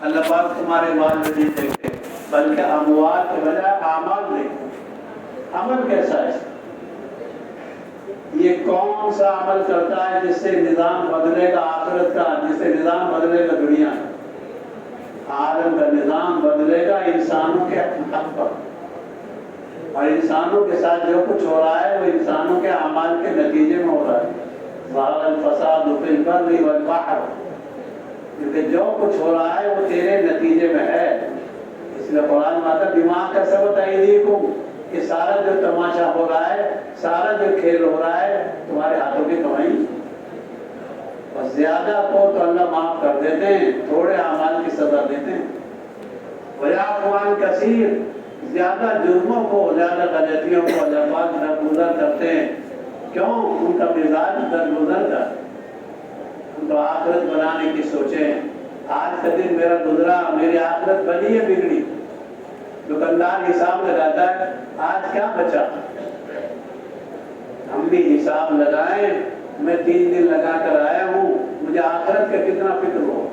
اللہ پاک تمہارے مال نہیں دیکھتے بلکہ اموال کے بجائے اعمال دیکھتے. عمل کیسا ہے؟ یہ کون سا عمل کرتا ہے جس سے نظام بدلے گا آخرت کا، جس سے نظام بدلے گا دنیا عالم کا نظام بدلے گا انسانوں کے حق پر. اور انسانوں کے ساتھ جو کچھ ہو رہا ہے وہ انسانوں کے اعمال کے نتیجے میں ہو رہا ہے. ظہر الفساد فی البر والبحر، کیونکہ جو کچھ ہو رہا ہے وہ تیرے نتیجے میں ہے. اس لیے قرآن میں آتا ہے دماغ کا سبت ایدیکم، کہ سارا جو تماشا ہو رہا ہے، سارا جو کھیل ہو رہا ہے تمہارے ہاتھوں کی کمائی. اور زیادہ کو تو اللہ معاف کر دیتے ہیں، تھوڑے اعمال کی سزا دیتے ہیں. وَيَعْفُو عَنْ كَثِيرٍ، زیادہ جرموں کو، زیادہ غلطیوں کو اللہ پاک درگزر کرتے ہیں. کیوں؟ ان کا مزاج درگزر کا، ان کو آخرت بنانے کی سوچیں. آج کا دن میرا گزرا، میری آخرت بنی ہے بگڑی. دکاندار حساب لگاتا ہے آج کیا بچا. ہم بھی حساب لگائیں. میں 3 دن لگا کر آیا ہوں، مجھے آخرت کا کتنا فکر ہو.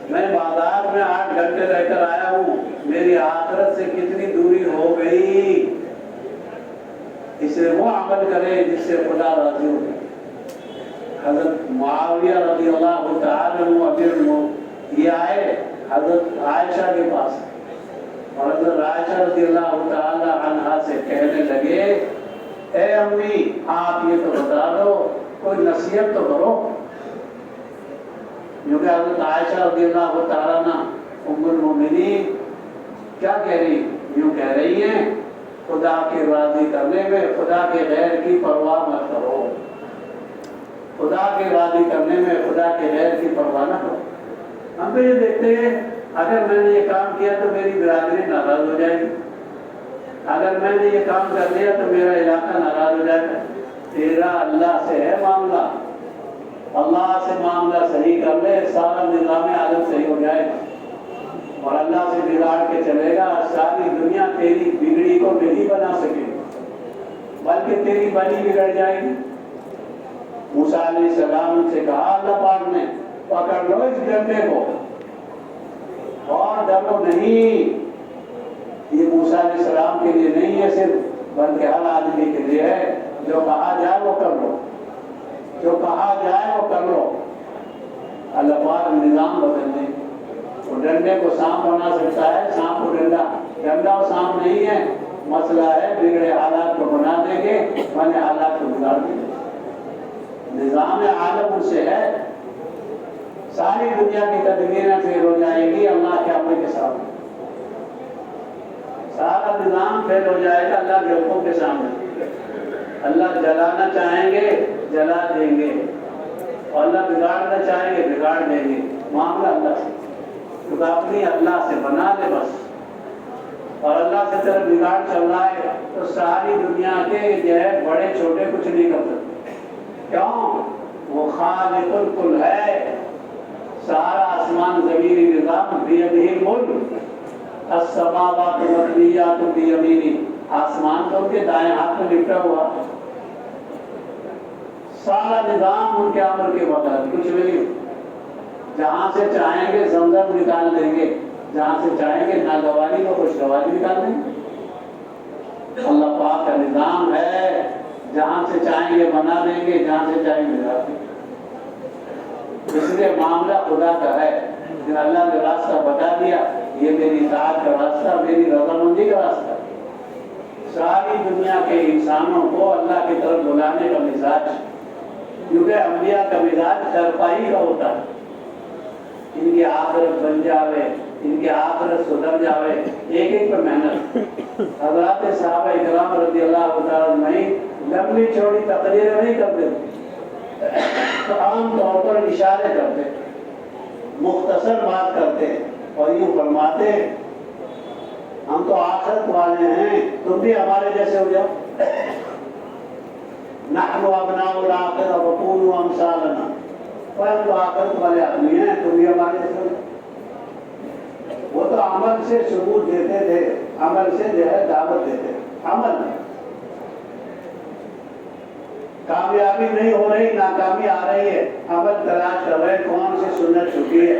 میں بازار میں 8 گھنٹے رہ کر آیا ہوں، میری آخرت سے کتنی دوری ہو گئی. اسے وہ عمل کرے جس سے خدا راضی ہو. حضرت معاویہ رضی اللہ تعالی عنہ امیر یہ آئے حضرت عائشہ کے پاس، اور حضرت عائشہ رضی اللہ تعالی عنہا سے کہنے لگے اے امی آپ یہ تو بتا دو، کوئی نصیحت تو کرو. کیونکہ حضرت عائشہ رضی اللہ تعالی عنہ ام المؤمنین کیا کہہ رہی؟ یوں کہہ رہی ہیں خدا کے راضی کرنے میں خدا کے غیر کی پرواہ مت کرو. خدا کے راضی کرنے میں خدا کے غیر کی پرواہ نہ کرو. ہم تو یہ دیکھتے ہیں اگر میں نے یہ کام کیا تو میری برادری ناراض ہو جائے گی، اگر میں نے یہ کام کر لیا تو میرا علاقہ ناراض ہو جائے گا. تیرا اللہ سے ہے معاملہ، اللہ سے معاملہ صحیح کر لے، سارا نظام عالم صحیح ہو جائے گا. اور اللہ سے بگاڑ کے چلے گا، ساری دنیا تیری بگڑی کو نہیں بنا سکے بلکہ تیری بنی بگڑ جائے گی. موسیٰ علیہ السلام سے کہا اللہ پاک نے پکڑ لو اس ڈنڈے کو اور ڈرو نہیں. یہ موسیٰ علیہ السلام کے لیے نہیں ہے صرف، بلکہ ہر آدمی کے لیے ہے. جو کہا جائے وہ کر لو، جو کہا جائے وہ کر لو. اللہ پاک نظام بدل دیں. وہ ڈنڈے کو سانپ بنا سکتا ہے، سانپ کو ڈنڈا، ڈنڈا و سانپ نہیں ہے. مسئلہ ہے بگڑے حالات کو بنا دیں گے، بنے حالات کو بگاڑ دیں گے. نظام عالم ان سے ہے. ساری دنیا کی تدبیریں فیل ہو جائے گی اللہ کے امر کے سامنے. سارا نظام فیل ہو جائے گا اللہ کے حکم کے سامنے. اللہ جلانا چاہیں گے جلا دیں گے، اور اللہ بگاڑنا چاہیں گے بگاڑ دیں گے. معاملہ اللہ سے، تو اپنی اللہ سے بنا لے بس. اور اللہ سے طرف بگاڑ چل رہا ہے تو ساری دنیا کے جو ہے بڑے چھوٹے کچھ نہیں کر سکتے. کیوں؟ وہ خالق الکل ہے. سارا آسمان زمینی نظام بیدہ الملک، السماوات مطویات بیمینہ، آسمان تو ان کے دائیں ہاتھ میں لپٹا ہوا، سارا نظام ان کے امر کے بغیر کچھ نہیں. جہاں سے چاہیں گے زمزم نکال دیں گے، جہاں سے چاہیں گے ناگواری کو خوشگواری نکال دیں گے. اللہ پاک کا نظام ہے، جہاں سے چاہیں گے بنا دیں گے، جہاں سے چاہیں گے بنا دیں گے. اس لیے معاملہ خدا کا ہے. پھر اللہ نے راستہ بتا دیا، یہ میری اطاعت کا راستہ، میری رضامندی کا راستہ. ساری دنیا کے انسانوں کو اللہ کی طرف بلانے کا مزاج، کیونکہ انبیاء کا مزاج درپائی کا ہوتا ہے. ان کی آخرت بن جاوے، ان کی آخرت سدھر جاوے، ایک ایک پر محنت. حضرات صحابہ اکرام رضی اللہ تعالیٰ عنہ لمبی چوڑی تقریریں نہیں کرتے، عام طور پر اشارے کرتے، مختصر بات کرتے اور یوں فرماتے ہم تو آخرت والے ہیں، تم بھی ہمارے جیسے ہو جاؤ. نحن ابناء الآخرہ وکونوا امثالنا، ہم تو آخرت والے آدمی ہیں، تم بھی ہمارے جیسے ہو جاؤ. وہ تو عمل سے ثبوت دیتے تھے، عمل سے جو ہے دعوت دیتے. عمل کامیابی نہیں ہو رہی، ناکامی آ رہی ہے، عمل تلاش کر رہے کون سی سنت چھٹی ہے.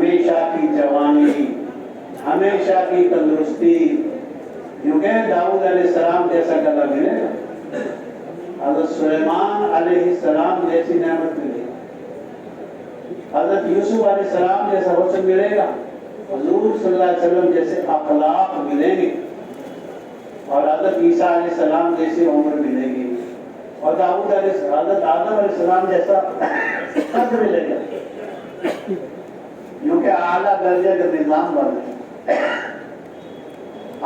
ہمیشہ کی جوانی، ہمیشہ کی تندرستی، یوں کہ داؤد علیہ السلام جیسا گلا ملے گا، حضرت سلیمان علیہ السلام جیسی نعمت ملے گی، حضرت یوسف علیہ السلام جیسا حسن ملے گا، حضور صلی اللہ علیہ وسلم جیسے اخلاق ملیں گے، اور حضرت عیسیٰ علیہ السلام جیسی عمر ملے گی، اور حضرت آدم علیہ السلام جیسا قد ملے گا، یوں کہ اعلیٰ درجے کا نظام بن رہا ہے۔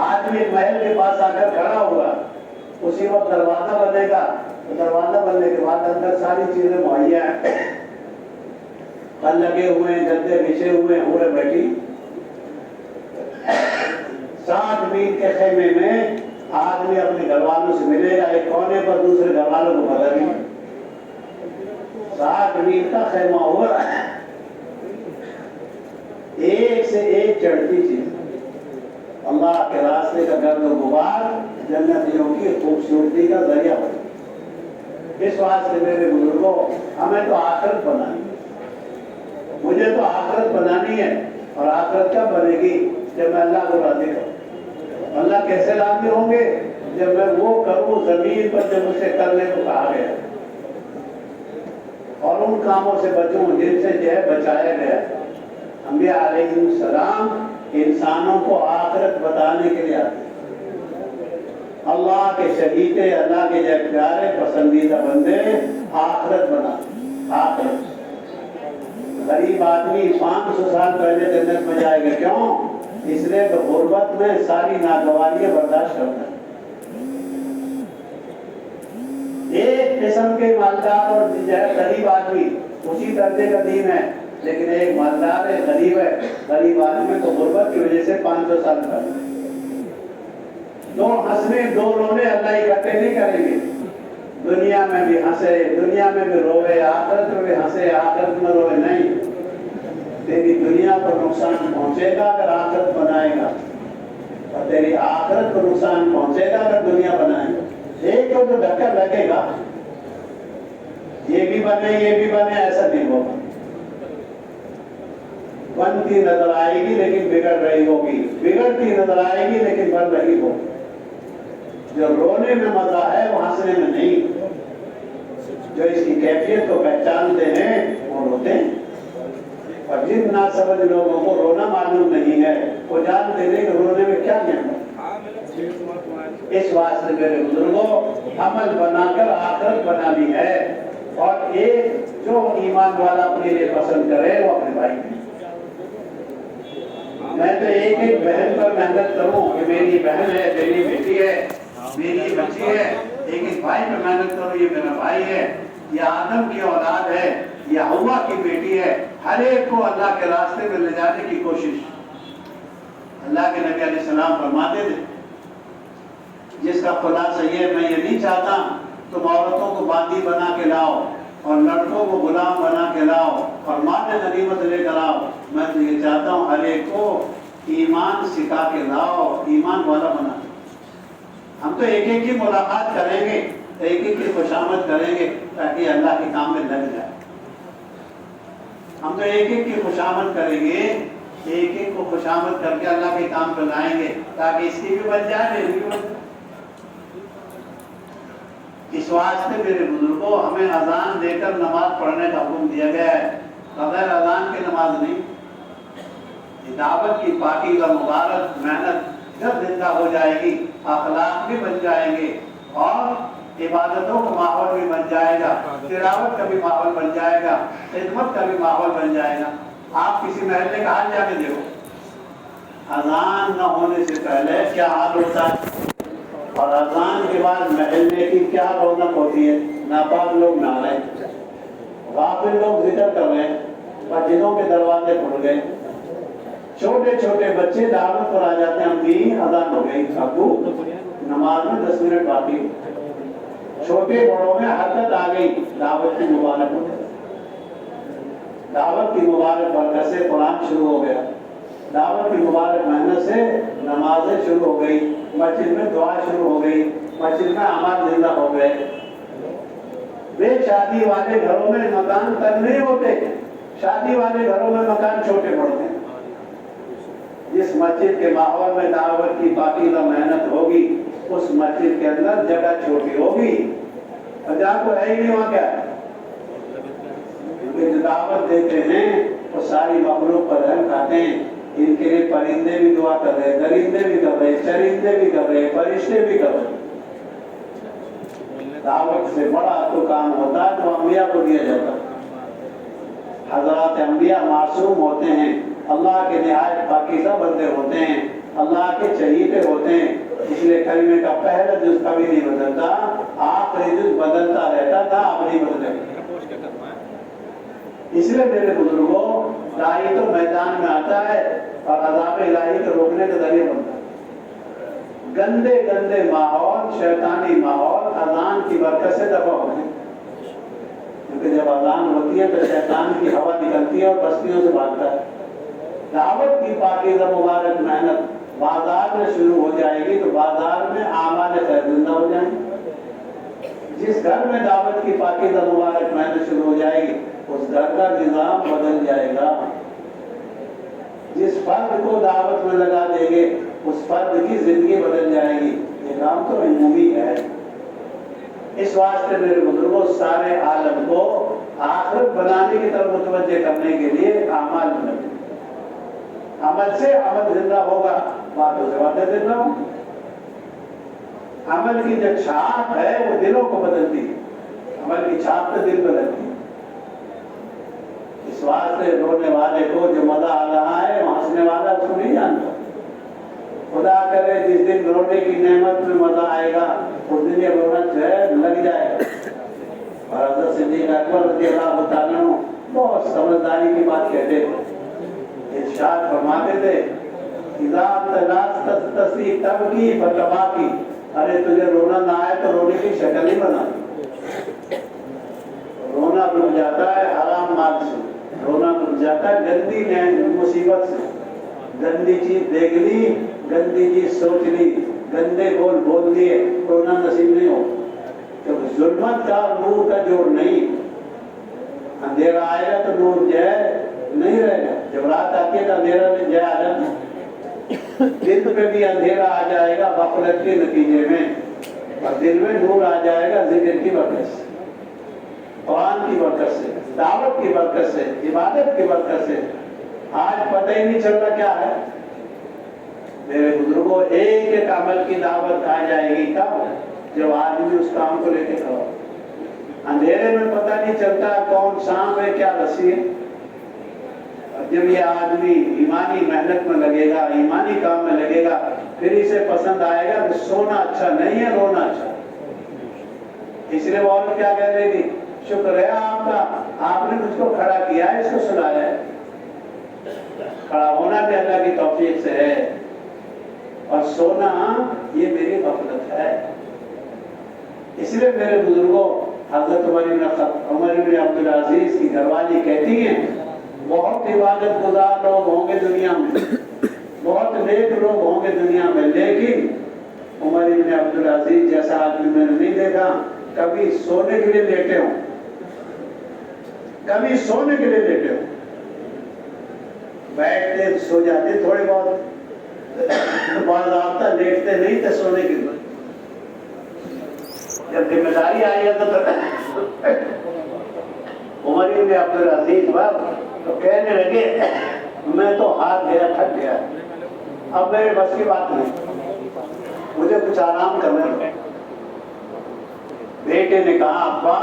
آدمی ایک محل کے پاس آ کر کھڑا ہوا، اسی وقت دروازہ بنے گا، تو دروازہ بننے کے بعد اندر ساری چیزیں مہیا ہیں، پھل لگے ہوئے ہیں، گدے بچھے ہوئے ہیں، عورتیں بیٹھی، 60 میل کے خیمے میں آدمی اپنے گھر والوں سے ملے گا، ایک کونے پر دوسرے گھر والوں کو پتہ نہیں، 60 میل کا خیمہ ہو رہا ہے، ایک سے ایک چڑھتی چیز، اللہ کے راستے کا گرد و غبار جنتیوں کی خوبصورتی کا ذریعہ بنے۔ اس واسطے میرے بزرگوں، ہمیں تو آخرت بنانی ہے، مجھے تو آخرت بنانی ہے، اور آخرت کب بنے گی؟ جب میں اللہ کو راضی کروں۔ اللہ کیسے راضی ہوں گے؟ جب میں وہ کروں زمین پر جب مجھ سے کرنے کو کہا گیا، اور ان کاموں سے بچوں جن سے جو ہے بچایا گیا۔ انبیاء علیہ السلام انسانوں کو آخرت بتانے کے لیے آتے ہیں، اللہ کے شریعے، اللہ کے جو پیارے پسندیدہ بندے آخرت بناتے، آخرت۔ غریب آدمی 500 سال پہلے جنت میں جائے گا، کیوں؟ اس لیے کہ غربت میں ساری ناگواریاں برداشت کرتا ہے۔ ایک قسم کے مالدار اور غریب آدمی اسی درجے کا دین ہے، لیکن ایک مالدار ہے، غریب ہے، غریب آدمی کو غربت کی وجہ سے 500 سال پہلے دو ہنسنے دو رونے اللہ اکٹھے نہیں کریں گے۔ دنیا میں بھی ہنسے، دنیا میں بھی روئے، آخرت میں بھی ہنسے، آخرت میں روئے نہیں۔ تیری دنیا کو نقصان پہنچے گا اگر آخرت بنائے گا، اور تیری آخرت کو نقصان پہنچے گا اگر دنیا بنائے گا۔ ایک کو تو دھکا لگے گا، یہ بھی بنے یہ بھی بنے، ایسا نہیں ہوگا۔ بنتی نظر آئے گی لیکن بگڑ رہی ہوگی، بگڑتی نظر آئے گی لیکن بن رہی ہوگی۔ جو رونے میں مزہ ہے وہ ہنسنے میں نہیں۔ جو اس کی کیفیت کو پہچانتے ہیں وہ روتے ہیں، اور جن ناسمجھ لوگوں کو رونا معلوم نہیں ہے وہ جانتے نہیں کہ رونے میں کیا نعمت ہے۔ اس واسطے میرے بزرگوں، عمل بنا کر آخرت بنانی ہے، اور ایک جو ایمان والا اپنے لیے پسند کرے وہ اپنے بھائی ہے۔ میں تو ایک ایک بہن پر محنت کروں کہ میری بہن ہے، میری بیٹی ہے، میری بچی ہے، ایک ایک بھائی پر محنت کروں، یہ میرا بھائی ہے، یہ آدم کی اولاد ہے، یہ ہوا کی بیٹی ہے۔ ہر ایک کو اللہ کے راستے میں لے جانے کی کوشش۔ اللہ کے نبی علیہ السلام فرماتے تھے، جس کا خلاصہ یہ، میں یہ نہیں چاہتا تم عورتوں کو باندی بنا کے لاؤ اور لڑکوں کو غلام بنا کے لاؤ اور مال غنیمت لے کر آؤ، میں تو یہ چاہتا ہوں ہر ایک کو ایمان سکھا کے لاؤ، ایمان والا بنا۔ ہم تو ایک ایک کی ملاقات کریں گے، ایک ایک کی خوشامد کریں گے تاکہ اللہ کے کام میں لگ جائے۔ ہم تو ایک ایک کی خوشامد کریں گے، ایک ایک کو خوشامد کر کے اللہ کے کام پہ لائیں گے تاکہ اس کی بھی بن جائے، میری بھی بن جائے۔ اس واسطے میرے بزرگوں، ہمیں اذان دے کر نماز پڑھنے کا حکم دیا گیا ہے، بغیر اذان کے نماز نہیں۔ یہ دعوت کی پاکیزہ مبارک محنت جب زندہ ہو جائے گی، اخلاق بھی بن جائیں گے، اور عبادتوں کا ماحول بھی بن جائے گا، تلاوت کا بھی ماحول بن جائے گا، خدمت کا بھی ماحول بن جائے گا۔ آپ کسی محلے کا حال جا کے دیکھو، اذان نہ ہونے سے پہلے کیا حال ہوتا ہے، اور اذان کے بعد محلے کی کیا رونق ہوتی ہے۔ ناپاک لوگ نہ رہے، غافل لوگ ذکر کر رہے ہیں، مسجدوں کے دروازے کھل گئے، چھوٹے چھوٹے بچے دعوت پر آ جاتے ہیں، امی اذان ہو گئی، ابو نماز میں 10 منٹ باقی۔ چھوٹے بڑوں میں حرکت آ گئی، دعوت کی مبارک ہو گئی، دعوت کی مبارک برکت سے قرآن شروع ہو گیا، دعوت کی مبارک محنت سے نمازیں شروع ہو گئی، مسجد میں دعا شروع ہو گئی، مسجد میں اعمال زندہ ہو گئے۔ بے شادی والے گھروں میں مکان تک نہیں ہوتے، شادی والے گھروں میں مکان چھوٹے پڑتے ہیں. جس مسجد کے ماحول میں دعوت کی پاکیزہ محنت ہوگی اس مسجد کے اندر جگہ چھوٹی ہوگی. اور جہاں کو ہے ہی نہیں وہاں کیا ہے؟ جو دعوت دیتے ہیں وہ ساری مخلوق پر رحم کھاتے ہیں. ان کے لیے پرندے بھی دعا کر رہے, درندے بھی کر رہے, چرندے بھی کر رہے, فرشتے بھی کر رہے. دعوت سے بڑا تو کام ہوتا ہے تو انبیاء کو دیا جاتا. حضرات انبیاء معصوم ہوتے ہیں, اللہ کے نہایت پاکیزہ بندے ہوتے ہیں, اللہ کے چہیتے ہوتے ہیں. اس لیے کلمے کا پہلا جز کبھی نہیں بدلتا, آخری جز بدلتا رہتا تھا, اب نہیں بدلتا. اس لیے میرے بزرگوں, داعی تو میدان میں آتا ہے اور عذاب الہی کو روکنے کا ذریعہ بنتا ہے. گندے گندے ماحول, شیطانی ماحول اذان کی برکت سے دفع ہوتے ہیں. کیونکہ جب اذان ہوتی ہے تو شیطان کی ہوا نکلتی ہے اور بستیوں سے بھاگتا ہے. دعوت کی پاکیزہ مبارک محنت بازار میں شروع ہو جائے گی تو بازار میں اعمال خیر زندہ ہو جائیں گے. جس گھر میں دعوت کی پاکیزہ مبارک محنت شروع ہو جائے گی اس گھر کا نظام بدل جائے گا. جس فرد کو دعوت میں لگا دیں گے اس فرد کی زندگی بدل جائے گی. یہ کام تو عمومی ہے. اس واسطے میرے بزرگوں, سارے عالم کو آخرت بنانے کی طرف متوجہ کرنے کے لیے اعمال میں لگے. عمل سے عمل زندہ ہوگا, باتوں سے باتیں زندہ ہوں. عمل کی جو چھاپ ہے وہ دلوں کو بدلتی ہے. عمل کی چھاپ تو دل بدلتی ہے. اس واسطے رونے والے کو جو مزہ آ رہا ہے وہ ہنسنے والا اس کو نہیں جانتا. خدا کرے جس دن رونے کی نعمت میں مزہ آئے گا اس دن یہ رونا جو ہے لگ جائے گا. اور حضرت صدیق اکبر رضی اللہ تعالیٰ عنہ بہت سمجھداری کی بات کہتے تھے. ارشاد فرماتے تھے, اذا تستی تب کی فتبا کی, ارے تجھے رونا نہ آئے تو رونے کی شکل ہی بنا. رونا رک جاتا ہے حرام مال سے, رونا رک جاتا ہے گندی مصیبت سے. گندی چیز دیکھ لی, گندی چیز سوچ لی, گندے بول بول دیے, رونا نصیب نہیں ہو. جب ظلمت کا نور کا جوڑ نہیں, اندھیرا آئے گا تو نور جو ہے نہیں رہے گا. جب رات آتی ہے تو اندھیرا میں جائے آ جاتا ہے. دل پہ بھی اندھیرا آ جائے گا غفلت کے نتیجے میں, اور دل میں نور آ جائے گا ذکر کی برکت سے, قرآن کی برکت سے, دعوت کی برکت سے, عبادت کی برکت سے. آج پتہ ہی نہیں چلتا کیا ہے. میرے بزرگوں, ایک ایک عمل کی دعوت آ جائے گی کب, جب آدمی اس کام کو لے کے کھڑا ہو. اندھیرے میں پتہ نہیں چلتا کون سانپ ہے کیا رسی ہے. جب یہ آدمی ایمانی محنت میں لگے گا, ایمانی کام میں لگے گا, پھر اسے پسند آئے گا کہ سونا اچھا نہیں ہے, رونا اچھا. اس لیے وہ عورت کیا کہہ رہی تھی, شکر ہے آپ کا, آپ نے مجھ کو کھڑا کیا ہے, اس کو سلایا ہے. کھڑا ہونا بھی اللہ کی توفیق سے ہے, اور سونا یہ میری غفلت ہے. اس لیے میرے بزرگوں, حضرت عمر بن عبدالعزیز کی گھر والی کہتی ہیں, بہت عبادت گزار لوگ ہوں گے دنیا میں, بہت نیک لوگ ہوں گے دنیا میں, لیکن عمر بن عبدالعزیز جیسا آدمی میں نے نہیں دیکھا کبھی سونے کے لیے لیٹے ہوں, کبھی سونے کے لیے لیٹے ہوں. بیٹھتے سو جاتے تھوڑے بہت, باضابطہ لیٹتے نہیں تھے سونے کے لیے. جب ذمہ داری آئی ہے تو عمر بن عبدالعزیز تو کہنے لگے, میں تو ہار گیا, تھک گیا, اب میرے بس کی بات نہیں, مجھے کچھ آرام کرنا ہے. بیٹے نے کہا, ابا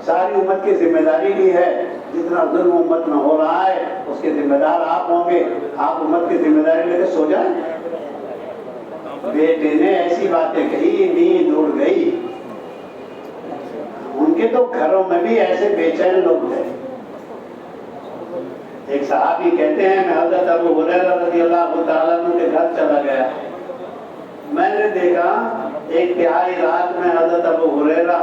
ساری امت کی ذمہ داری لی ہے, جتنا ظلم امت میں ہو رہا ہے اس کے ذمہ دار آپ ہوں گے, آپ امت کی ذمہ داری لے کے سو جائیں. بیٹے نے ایسی باتیں کہی, نیند اڑ گئی. ان کے تو گھروں میں بھی ایسے بے چین لوگ تھے. ایک صحابی کہتے ہیں, میں حضرت ابو ہریرہ رضی اللہ تعالیٰ عنہ کے گھر چلا گیا. میں نے دیکھا ایک تہائی رات میں حضرت ابو ہریرہ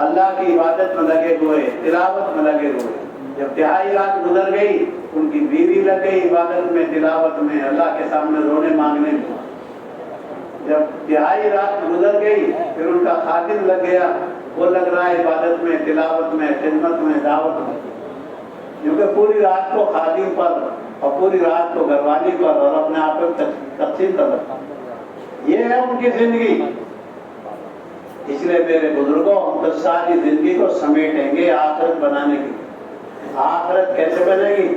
اللہ کی عبادت میں لگے ہوئے, تلاوت میں لگے ہوئے. جب تہائی رات گزر گئی, ان کی بیوی لگ گئی عبادت میں, تلاوت میں, اللہ کے سامنے رونے مانگنے میں. جب تہائی رات گزر گئی پھر ان کا خادم لگ گیا, وہ لگ رہا ہے عبادت میں, تلاوت میں, خدمت میں, دعوت میں. کیونکہ پوری رات کو خادم پر اور پوری رات کو گھر والی پر اور اپنے آپ کو تقسیم کر رکھا. یہ ہے ان کی زندگی. اس لیے میرے بزرگوں ہم تو ساری زندگی کو سمیٹیں گے آخرت بنانے کی. آخرت کیسے بنے گی؟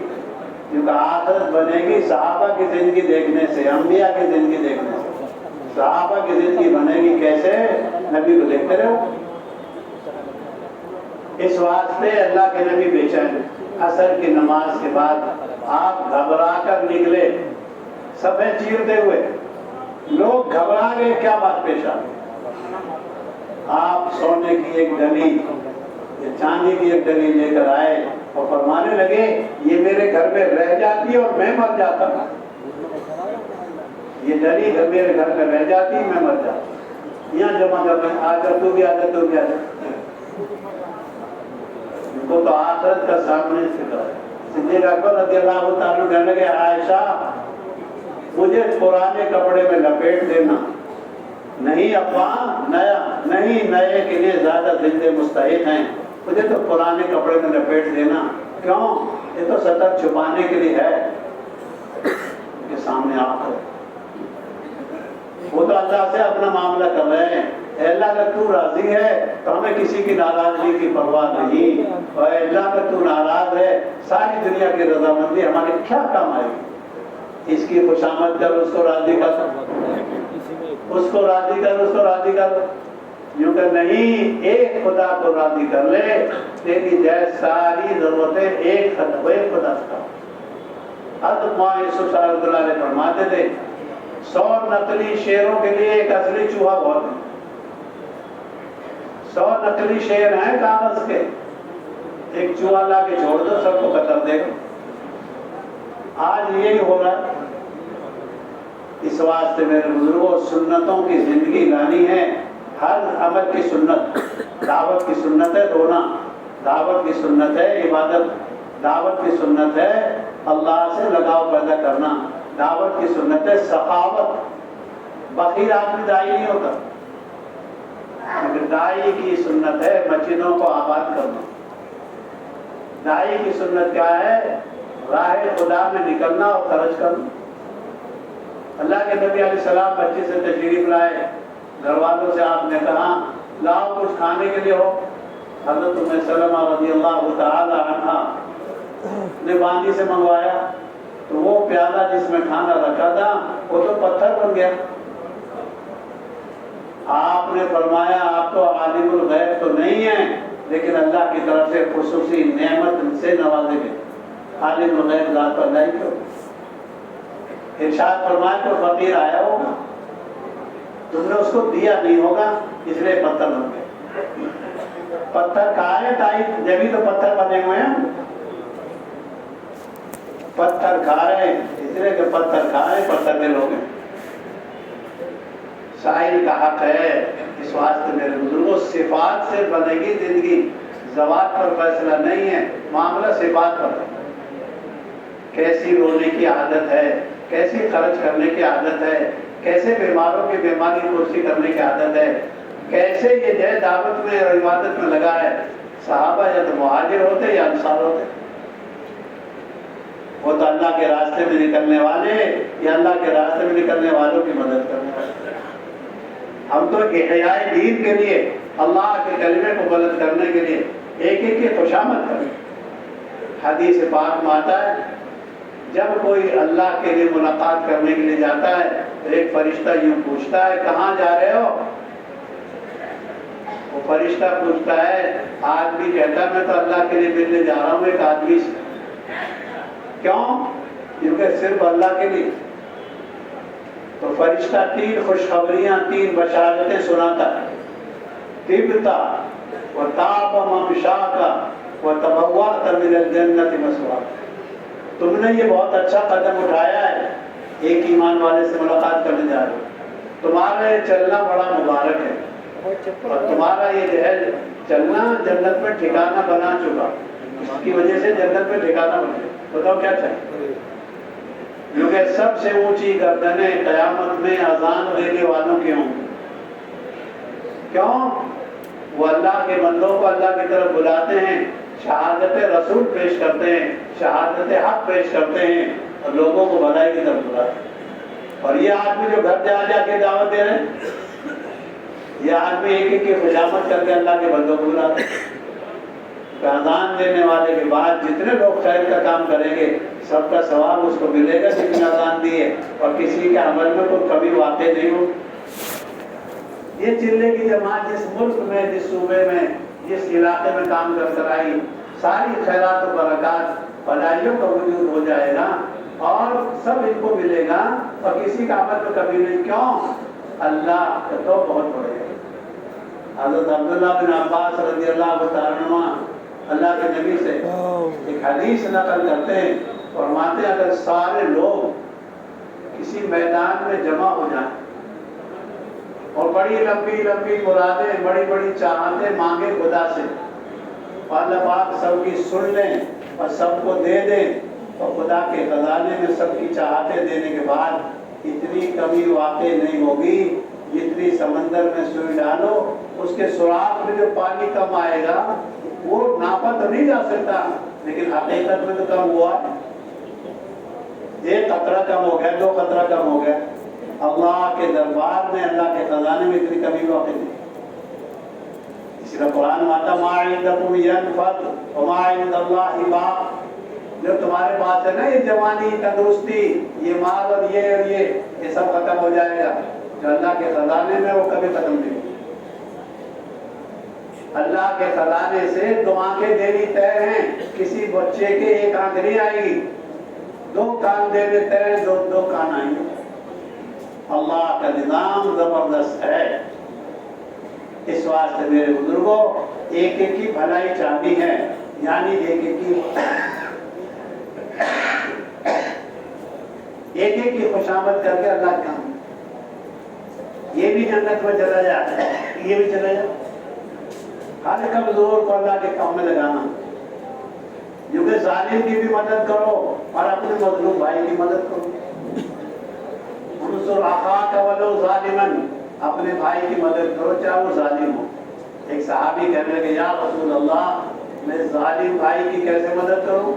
کیونکہ آخرت بنے گی صحابہ کی زندگی دیکھنے سے، انبیاء کی زندگی دیکھنے سے. صحابہ کی زندگی بنے گی کیسے؟ نبی کو دیکھتے رہو. اس واسطے اللہ کے نبی بے چین عصر کی نماز کے بعد آپ گھبرا کر نکلے صفحے چیرتے ہوئے. لوگ گھبرا گئے، کیا بات پیش آ گئی؟ آپ سونے کی ایک ڈلی یا چاندی کی ایک ڈلی لے کر آئے اور فرمانے لگے یہ میرے گھر میں رہ جاتی اور میں مر جاتا. یہ ڈلی میرے گھر میں رہ جاتی میں مر جاتا. یہاں جمع کر رہے ہیں، آ جا تو بھی آ جا تو بھی آ جا. ان کو تو آخرت کا سامنے فکر ہے. صدیق اکبر رضی اللہ تعالیٰ کہنے لگے عائشہ مجھے پرانے کپڑے میں لپیٹ دینا. نہیں ابا، نیا نہیں، نئے کے لیے زیادہ زندے مستحق ہیں. مجھے تو پرانے کپڑے میں لپیٹ دینا. کیوں؟ یہ تو ستر چھپانے کے لیے ہے کہ سامنے آپ ہے. وہ تو اللہ سے اپنا معاملہ کر رہے ہیں. اے اللہ اگر تو راضی ہے تو ہمیں کسی کی ناراضگی کی پرواہ نہیں. اور اے اللہ اگر تو ناراض ہے ساری دنیا کی رضامندی ہمارے کیا کام آئے گی؟ اس کی خوشامد کر، اس کو راضی کر، اس کو راضی کر، اس کو راضی کر. یوں کہ نہیں، ایک خدا کو راضی کر لے، تیری جیسے ساری ضرورتیں ایک خدا سے. حضرت مولانا یوسف صاحب رحمۃ اللہ علیہ فرماتے تھے 100 نقلی شیروں کے لیے ایک اصلی چوہا بہت ہے. 100 نقلی شیر ہیں کاغذ کے، ایک چوہا لا کے چھوڑ دو سب کو قتل دے گا. آج یہی ہو رہا ہے. اس واسطے میرے بزرگوں سنتوں کی زندگی لانی ہے. ہر عمل کی سنت، دعوت کی سنت ہے رونا، دعوت کی سنت ہے عبادت، دعوت کی سنت ہے اللہ سے لگاؤ پیدا کرنا، دعوت کی سنت ہے سخاوت. بخیل آدمی دائی نہیں ہوتا. دائی کی سنت ہے مسجدوں کو آباد کرنا. دائی کی سنت کیا ہے؟ راہ خدا میں نکلنا اور خرچ کرنا. اللہ کے نبی علیہ السلام بچے سے تشریف لائے، گھر والوں سے آپ نے کہا لاؤ کچھ کھانے کے لیے ہو. حضرت ام سلمہ رضی اللہ تعالی عنہا نے باندی سے منگوایا تو وہ پیالہ جس میں کھانا رکھا تھا وہ تو پتھر بن گیا. آپ نے فرمایا آپ تو عالم الغیب تو نہیں ہیں لیکن اللہ کی طرف سے خصوصی نعمت سے نوازے گئے. عالم الغیب ذات پر نہیں کرو. ارشاد فرمایا تو فقیر آیا ہوگا، تم نے اس کو دیا نہیں ہوگا اس لیے پتھر بن گئے. پتھر کھائے تائی جبھی تو پتھر بنے ہوئے ہیں. پتھر کھا رہے اس لیے کہ پتھر کھائے پتھر کے لوگ ہیں. سائل کا حق ہے. اس واسطے میرے بزرگوں صفات سے بنے گی زندگی. ذوات پر فیصلہ نہیں ہے، معاملہ صفات پر ہے. کیسی رونے کی عادت ہے، کیسی خرچ کرنے کی عادت ہے، کیسے بیماروں کی بیماری پرسی کرنے کی عادت ہے، کیسے یہ جو دعوت میں اور عبادت میں لگا ہے. صحابہ یا تو مہاجر ہوتے یا انصار ہوتے. وہ تو اللہ کے راستے میں نکلنے والے یا اللہ کے راستے میں نکلنے والوں کی مدد کرنے والے. ہم تو احیاء دین کے لیے، اللہ کے کلمے کو بلند کرنے کے لیے ایک ایک کی خوشامد کریں. حدیث پاک میں آتا ہے جب کوئی اللہ کے لیے ملاقات کرنے کے لیے جاتا ہے تو ایک فرشتہ یوں پوچھتا ہے کہاں جا رہے ہو؟ وہ فرشتہ پوچھتا ہے، آدمی کہتا ہے میں تو اللہ کے لیے ملنے جا رہا ہوں ایک آدمی سے. کیوں؟ کیونکہ صرف اللہ کے لیے. تو فرشتہ 3 خوشخبریاں 3 بشارتیں سناتا ہے. طبتا وطاب ممشاکا وتبوأت من الجنة مثواک. تم نے یہ بہت اچھا قدم اٹھایا ہے، ایک ایمان والے سے ملاقات کرنے جا رہے ہو. تمہارا یہ چلنا بڑا مبارک ہے اور تمہارا یہ جو ہے چلنا جنت میں ٹھکانہ بنا چکا. اس کی وجہ سے جنت میں ٹھکانہ بن گیا. بتاؤ کیا چاہیے؟ کیونکہ سب سے اونچی گردنیں قیامت میں اذان دینے والوں کی ہوں. کیوں؟ وہ اللہ کے بندوں کو اللہ کی طرف بلاتے ہیں. شہادت رسول پیش کرتے ہیں، شہادت حق پیش کرتے ہیں اور لوگوں کو بھلائی کی طرف بلاتے ہیں۔ اور یہ آدمی جو گھر جا جا کے دعوت دے رہے ہیں، یہ آدمی ایک ایک کی خوشامد کر کے اللہ کے بندوں کو بلاتے ہیں۔ اذان دینے والے کے بعد جتنے لوگ خیر کا کام کریں گے سب کا ثواب اس کو ملے گا جس نے اذان دی ہے، اور کسی کے عمل میں کوئی کمی واقع نہیں ہو۔ یہ چلے کی جماعت جس ملک میں، جس صوبے میں، جس علاقے میں کام کر آئی، ساری خیرات و برکات بھلائیوں کا وجود ہو جائے گا اور سب ان کو ملے گا اور کسی کا عمل میں کمی نہیں۔ کیوں؟ اللہ کا تو بہت بڑے ہے۔ حضرت عبداللہ بن عباس رضی اللہ تعالیٰ عنہ اللہ کے نبی سے ایک حدیث نقل کرتے ہیں، فرماتے ہیں اگر سارے لوگ کسی میدان میں جمع ہو جائیں اور بڑی لمبی لمبی مرادیں، بڑی بڑی چاہتیں مانگے خدا سے، اور اللہ پاک سب کی سن لیں اور سب کو دے دیں، تو خدا کے خزانے میں سب کی چاہتیں دینے کے بعد اتنی کمی واقع نہیں ہوگی جتنی سمندر میں سوئی ڈالو اس کے سوراخ میں جو پانی کم آئے گا وہ ناپا تو نہیں جا سکتا، لیکن حقیقت میں تو کم ہوا، ایک قطرہ کم ہو گیا، 2 قطرہ کم ہو گیا۔ اللہ کے دربار میں، اللہ کے خزانے میں اتنی کمی واقع نہیں۔ اسی لیے قرآن میں آتا ما عندکم ینفد وما عند اللہ باق، جو تمہارے پاس ہے نا یہ جوانی، تندرستی، یہ مال اور یہ سب ختم ہو جائے گا، جو اللہ کے خزانے میں وہ کبھی ختم نہیں۔ اللہ کے خزانے سے 2 آنکھیں دینی طے ہیں، کسی بچے کے 1 آنکھ نہیں آئے گی، 2 کان دینے طے ہیں، 2 کان آئیں گے۔ اللہ کا نظام زبردست ہے۔ اس واسطے میرے بزرگوں ایک ایک کی بھلائی چاہتی ہے، یعنی ایک ایک کی خوشامد کر کے اللہ کا یہ بھی جنت میں چلا جاتا ہے، یہ بھی چلا جاتا ہے۔ ہر کمزور کو اللہ کے کام میں لگانا، جو کہ ظالم کی بھی مدد کرو اور اپنے مظلوم بھائی کی مدد کرو۔ انصر اخاک ولو ظالما، اپنے بھائی کی مدد کرو چاہے وہ ظالم ہو۔ ایک صحابی کہنے لگے یا رسول اللہ میں ظالم بھائی کی کیسے مدد کروں؟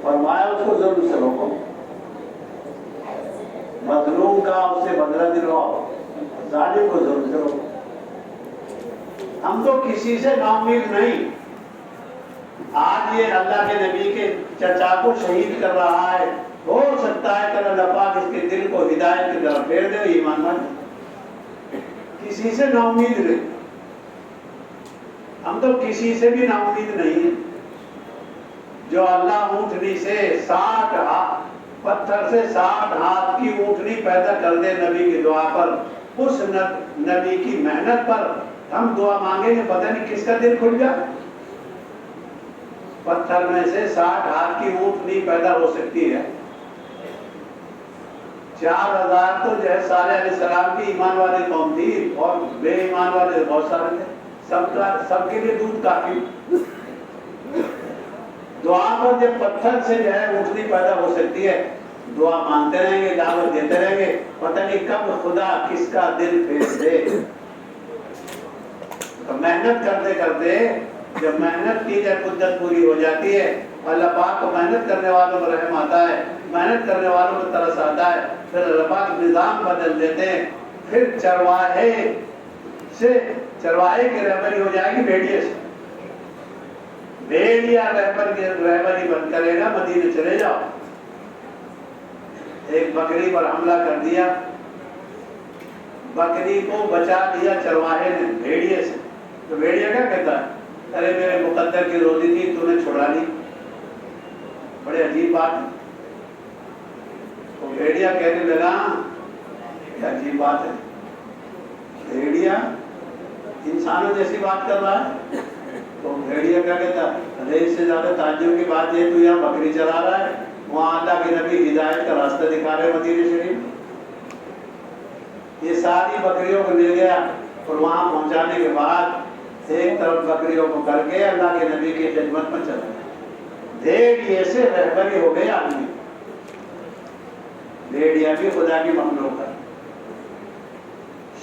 فرمایا اس کو ظلم سے روکو، مظلوم کا اس سے بدلہ دلواؤ، ظالم کو ظلم سے روکو۔ ہم تو کسی سے ناامید نہیں۔ آج یہ اللہ کے نبی کے چچا کو شہید کر رہا ہے، ہو سکتا ہے کہ اللہ پاک اس کے دل کو ہدایت کی طرف پھیر دے، ایمان مان۔ کسی سے ناامید نہیں، ہم تو کسی سے بھی ناامید نہیں ہیں۔ جو اللہ اونٹنی سے 60 پتھر سے 60 ہاتھ کی اونٹنی پیدا کر دے نبی کی دعا پر، اس نبی کی محنت پر ہم دعا مانگیں گے، پتہ نہیں کس کا دل کھل جائے۔ پتھر میں سے 60 ہاتھ کی اونٹنی پیدا ہو سکتی ہے۔ 4000 تو جو ہے صالح علیہ السلام کی ایمان والی قوم تھی اور بے ایمان والے بہت سارے تھے، سب کے لیے دودھ کافی۔ دعا پر جب پتھر سے جو ہے اونٹنی پیدا ہو سکتی ہے، دعا مانگتے رہیں گے، دعوت دیتے رہیں گے، پتہ نہیں کب خدا کس کا دل پھیر دے۔ تو محنت کرتے کرتے جب محنت کی جب مدت پوری ہو جاتی ہے، اللہ پاک کو محنت کرنے والوں پر رحم آتا ہے، محنت کرنے والوں پر ترس آتا ہے، پھر اللہ پاک نظام بدل دیتے ہیں، پھر چرواہے کی رہبری ہو جائے گی بھیڑیے سے۔ بھیڑیا رہبری بن کرے گا، مدینے چلے جاؤ۔ ایک بکری پر حملہ کر دیا، بکری کو بچا دیا چرواہے نے بھیڑیے سے، تو بھیڑیا کیا کہتا ہے؟ ارے میرے مقدر کی روزی تھی تو نے چھڑا لی، بڑے عجیب بات ہے۔ تو بھیڑیا کہنے لگا یہ عجیب بات ہے، بھیڑیا انسانوں جیسی بات کر رہا ہے۔ تو بھیڑیا کیا کہتا ہے؟ ارے اس سے زیادہ تعجب کی بات یہ تو یہاں بکری چلا رہا ہے، وہاں اللہ کے نبی ہدایت کا راستہ دکھا رہے مدینہ شریف۔ یہ ساری بکریوں کو لے گیا اور وہاں پہنچانے کے بعد ایک طرف بکریوں کو کر کے اللہ کے نبی کی خدمت میں چلا گیا۔ بھیڑیے سے رہبری ہو گئی آدمی۔ بھیڑیا بھی خدا کی مخلوق ہے،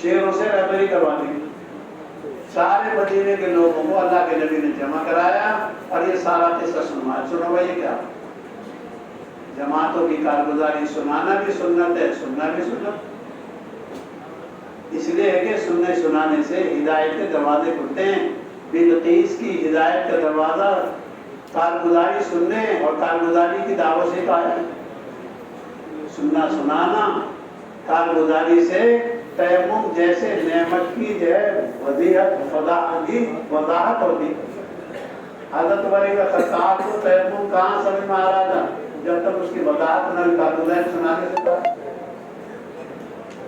شیروں سے رہبری کروا دی۔ سارے مدینے کے لوگوں کو اللہ کے نبی نے جمع کرایا اور یہ سارا قصہ سنوایا. سنو بھائی کیا جماعتوں کی کارگزاری سنانا بھی سنت ہے، سننا بھی سنت. اس لیے ہے کہ سننے سنانے سے ہدایت کے دروازے کھلتے ہیں. بلقیس کی ہدایت کا دروازہ کارگزاری سننے اور کارگزاری کی دعوت سے پایا. سننا سنانا کارگزاری سے تیمم جیسے نعمت کی جو ہے وضاحت ہوتی. حضرت عمر بن خطاب کو تیمم کہاں سمجھ میں آ رہا تھا جب تک اس کی وضاحت نہ کارگزاری سنانے سے پایا.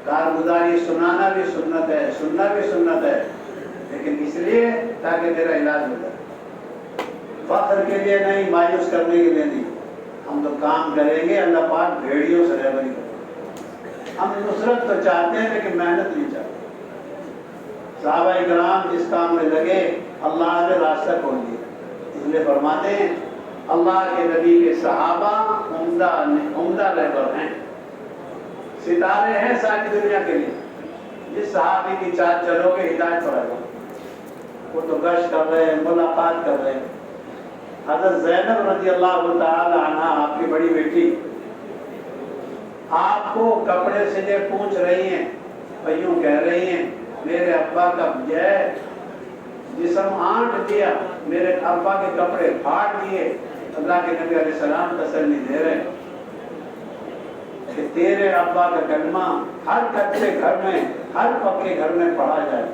کارگزاری سنانا بھی سنت ہے، سننا بھی سنت ہے، لیکن اس لیے تاکہ میرا علاج ہو جائے. فخر کے لیے نہیں، مایوس کرنے کے لیے نہیں. ہم تو کام کریں گے، اللہ پاک بھیڑیوں سے رہبری کریں. ہم نصرت تو چاہتے ہیں لیکن محنت نہیں چاہتے. صحابہ کرام جس کام میں لگے اللہ نے راستہ کھول دیا. اس لیے فرماتے ہیں اللہ کے نبی کے صحابہ عمدہ رہبر ہیں، ستارے ہیں ساری دنیا کے لیے. جس صحابی کی چال چلو گے ہدایت پڑے گا. وہ تو گشت کر رہے ہیں، ملاقات کر رہے ہیں. حضرت زینب رضی اللہ تعالی عنہ آپ کی بڑی بیٹی آپ کو کپڑے سے جو پوچھ رہی ہیں، بھائیوں کہہ رہی ہیں میرے ابا کا جسم آنٹ دیا، میرے ابا کے کپڑے پھاڑ دیے. اللہ کے نبی علیہ السلام تسلی دے رہے کہ تیرے ابا کا کلمہ ہر کچے گھر میں، ہر پکے گھر میں پڑھا جائے.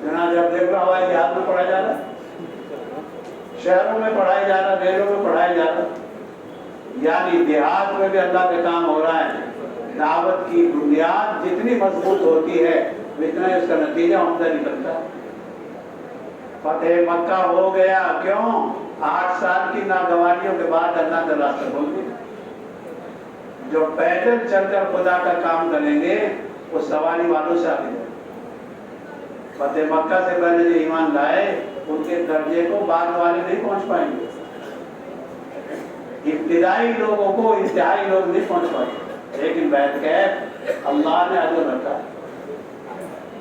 جناب جب دیکھ رہا ہوائی جہاز میں پڑھایا جا رہا ہے، شہروں میں پڑھایا جا رہا ہے، ریلوں میں پڑھایا جا رہا ہے. یعنی دیہات میں بھی اللہ کا کام ہو رہا ہے. دعوت کی بنیاد جتنی مضبوط ہوتی ہے اتنا اس کا نتیجہ عمدہ نکلتا ہے. فتح مکہ ہو گیا کیوں؟ 8 سال کی ناگوانیوں کے بعد اللہ کا راستہ کھول دیا. جو پیدل چل کر خدا کا کام کریں گے وہ سواری والوں سے آگے جائیں. فتح مکہ سے پہلے جو ایمان لائے ان کے درجے کو بعد والے نہیں پہنچ پائیں گے. ابتدائی لوگوں کو انتہائی لوگ نہیں پہنچ پائیں گے، لیکن بیت کیف اللہ نے اجر رکھا.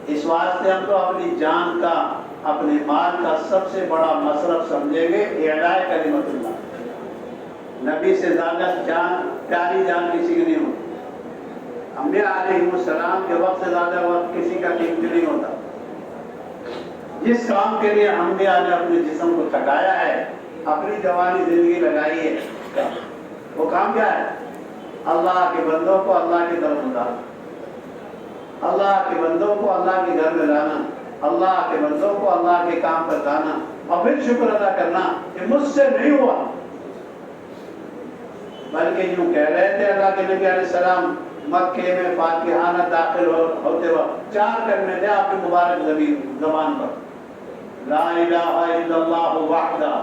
اس واسطے ہم تو اپنی جان کا، اپنے مال کا سب سے بڑا مصرف سمجھیں گے اعلاء کلمت اللہ. نبی سے زیادہ جان، پیاری جان کسی کی نہیں ہوتی. انبیاء علیہ السلام کے وقت سے زیادہ وقت کسی کا قیمتی نہیں ہوتا. جس کام کے لیے انبیاء نے اپنے جسم کو تھکایا ہے، اپنی جوانی زندگی لگائی ہے، وہ کام کیا ہے؟ اللہ کے بندوں کو اللہ کی طرف بلانا، اللہ کے بندوں کو اللہ کے گھر میں لانا، اللہ کے بندوں کو اللہ کے کام پر لانا اور پھر شکر ادا کرنا کہ مجھ سے نہیں ہوا. بلکہ یوں کہہ رہے تھے اللہ کے نبی علیہ السلام مکے میں فاتحانہ داخل ہوتے وقت 4 کلمے تھے آپ کی مبارک زبان پر. لا الہ الا اللہ وحدہ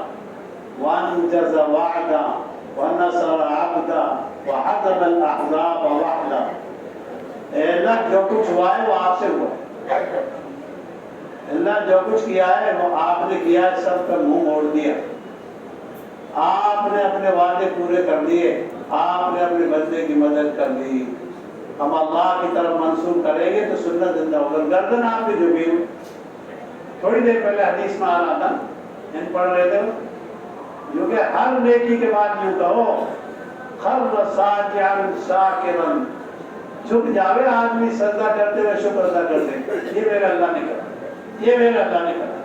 وانجز وعدہ ونصر عبدہ وحزم الاحزاب وحدہ. اے اللہ جو کچھ ہوا ہے وہ آپ سے ہوا ہے. اللہ جو کچھ کیا ہے وہ آپ نے کیا ہے، سب کا منہ موڑ دیا. آپ نے اپنے وعدے پورے کر دیے، آپ نے اپنے بندے کی مدد کر دی. ہم اللہ کی طرف منسوخ کریں گے تو سنت زندہ ہوگا. گردن آپ کی جھکی ہوئی. تھوڑی دیر پہلے حدیث میں آ رہا تھا، ان پڑھ رہے تھے جو کہ ہر نیکی کے بعد یوں کہو خر ساجعا شاکرا، جھک جاوے آدمی سجدہ کرتے ہوئے شکر ادا کرتے. یہ میرے اللہ نے کرا، یہ میرے اللہ نے کرا،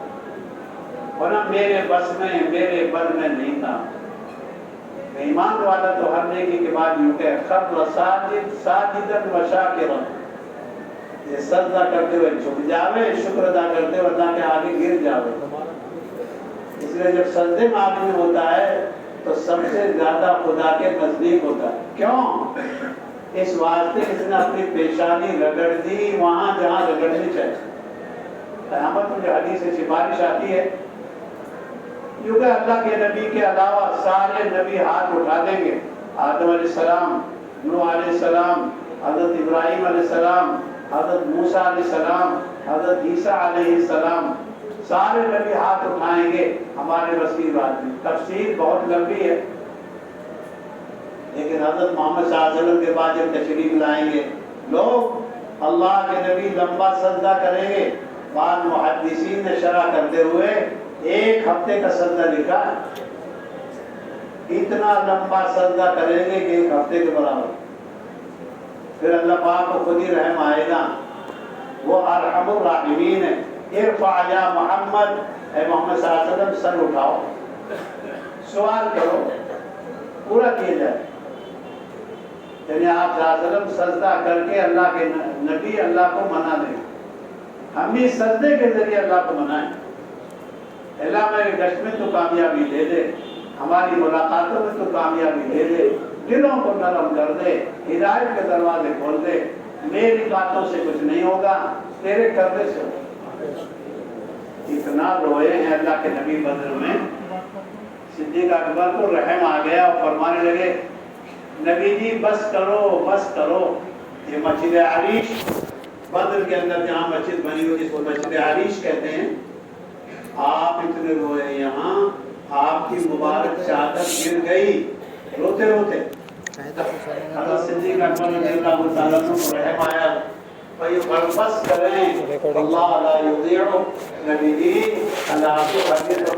ورنہ میرے بس میں، میرے بل میں نہیں تھا. ایمان والا تو ہر نیکی کے بعد یوں کہ خر ساجدا و شاکرا، یہ سجدہ کرتے ہوئے جھک جاوے، شکر ادا کرتے ہوئے اللہ کے آگے گر جاوے. اس لیے جب سجدے میں آدمی ہوتا ہے تو سب سے زیادہ خدا کے نزدیک ہوتا ہے. کیوں؟ اس واسطے اس نے اپنی پیشانی رگڑ دی وہاں جہاں رگڑنی چاہیے. قیامت میں جو حدیث سے سفارش آتی ہے کیونکہ اللہ کے نبی کے علاوہ سارے نبی ہاتھ اٹھا دیں گے. آدم علیہ السلام، نوح علیہ السلام، حضرت ابراہیم علیہ السلام، حضرت موسیٰ علیہ السلام، حضرت عیسیٰ علیہ السلام، سارے نبی ہاتھ اٹھائیں گے. ہمارے بس کی بات نہیں، تفسیر بہت لمبی ہے، لیکن حضرت محمد صلی اللہ علیہ وسلم کے بعد جب تشریف لائیں گے لوگ اللہ کے نبی لمبا سجدہ کریں گے بعض محدثین نے شرح کرتے ہوئے 1 ہفتے کا سجدہ لکھا ہے، اتنا لمبا سجدہ کریں گے کہ 1 ہفتے کے برابر، پھر اللہ پاک کو خود ہی رحم آئے گا، وہ ارحم الراحمین ہے۔ ارفع یا محمد، اے محمد صلی اللہ علیہ وسلم سر اٹھاؤ، سوال کرو، پورا کیا جائے۔ یعنی آپ صلی اللہ علیہ وسلم سجدہ کر کے اللہ کے نبی اللہ کو منا دیں، ہم بھی سجدے کے ذریعے اللہ کو منائیں۔ اللہ میرے گشت میں تو کامیابی دے دے، ہماری ملاقاتوں میں تو کامیابی دے دے، دلوں کو نرم کر دے، ہدایت کے دروازے کھول دے۔ میری باتوں سے کچھ نہیں ہوگا، تیرے کرنے سے ہوگا۔ اتنا روئے ہیں اللہ کے نبی بدر میں، صدیق اکبر کو رحم آ گیا اور فرمانے لگے نبی جی بس کرو بس کرو۔ یہ مسجد عریش بدر کے اندر جہاں مسجد بنی ہوئی جس کو مسجد عریش کہتے ہیں، آپ اتنے روئے یہاں، آپ کی مبارک چادر گر گئی روتے روتے۔ حضرت صدیق اکبر رضی اللہ تعالیٰ عنہ کو رحم آیا، بھائی بس کریں، اللہ لا یضیع، نبی جی اللہ آپ کو ہرگز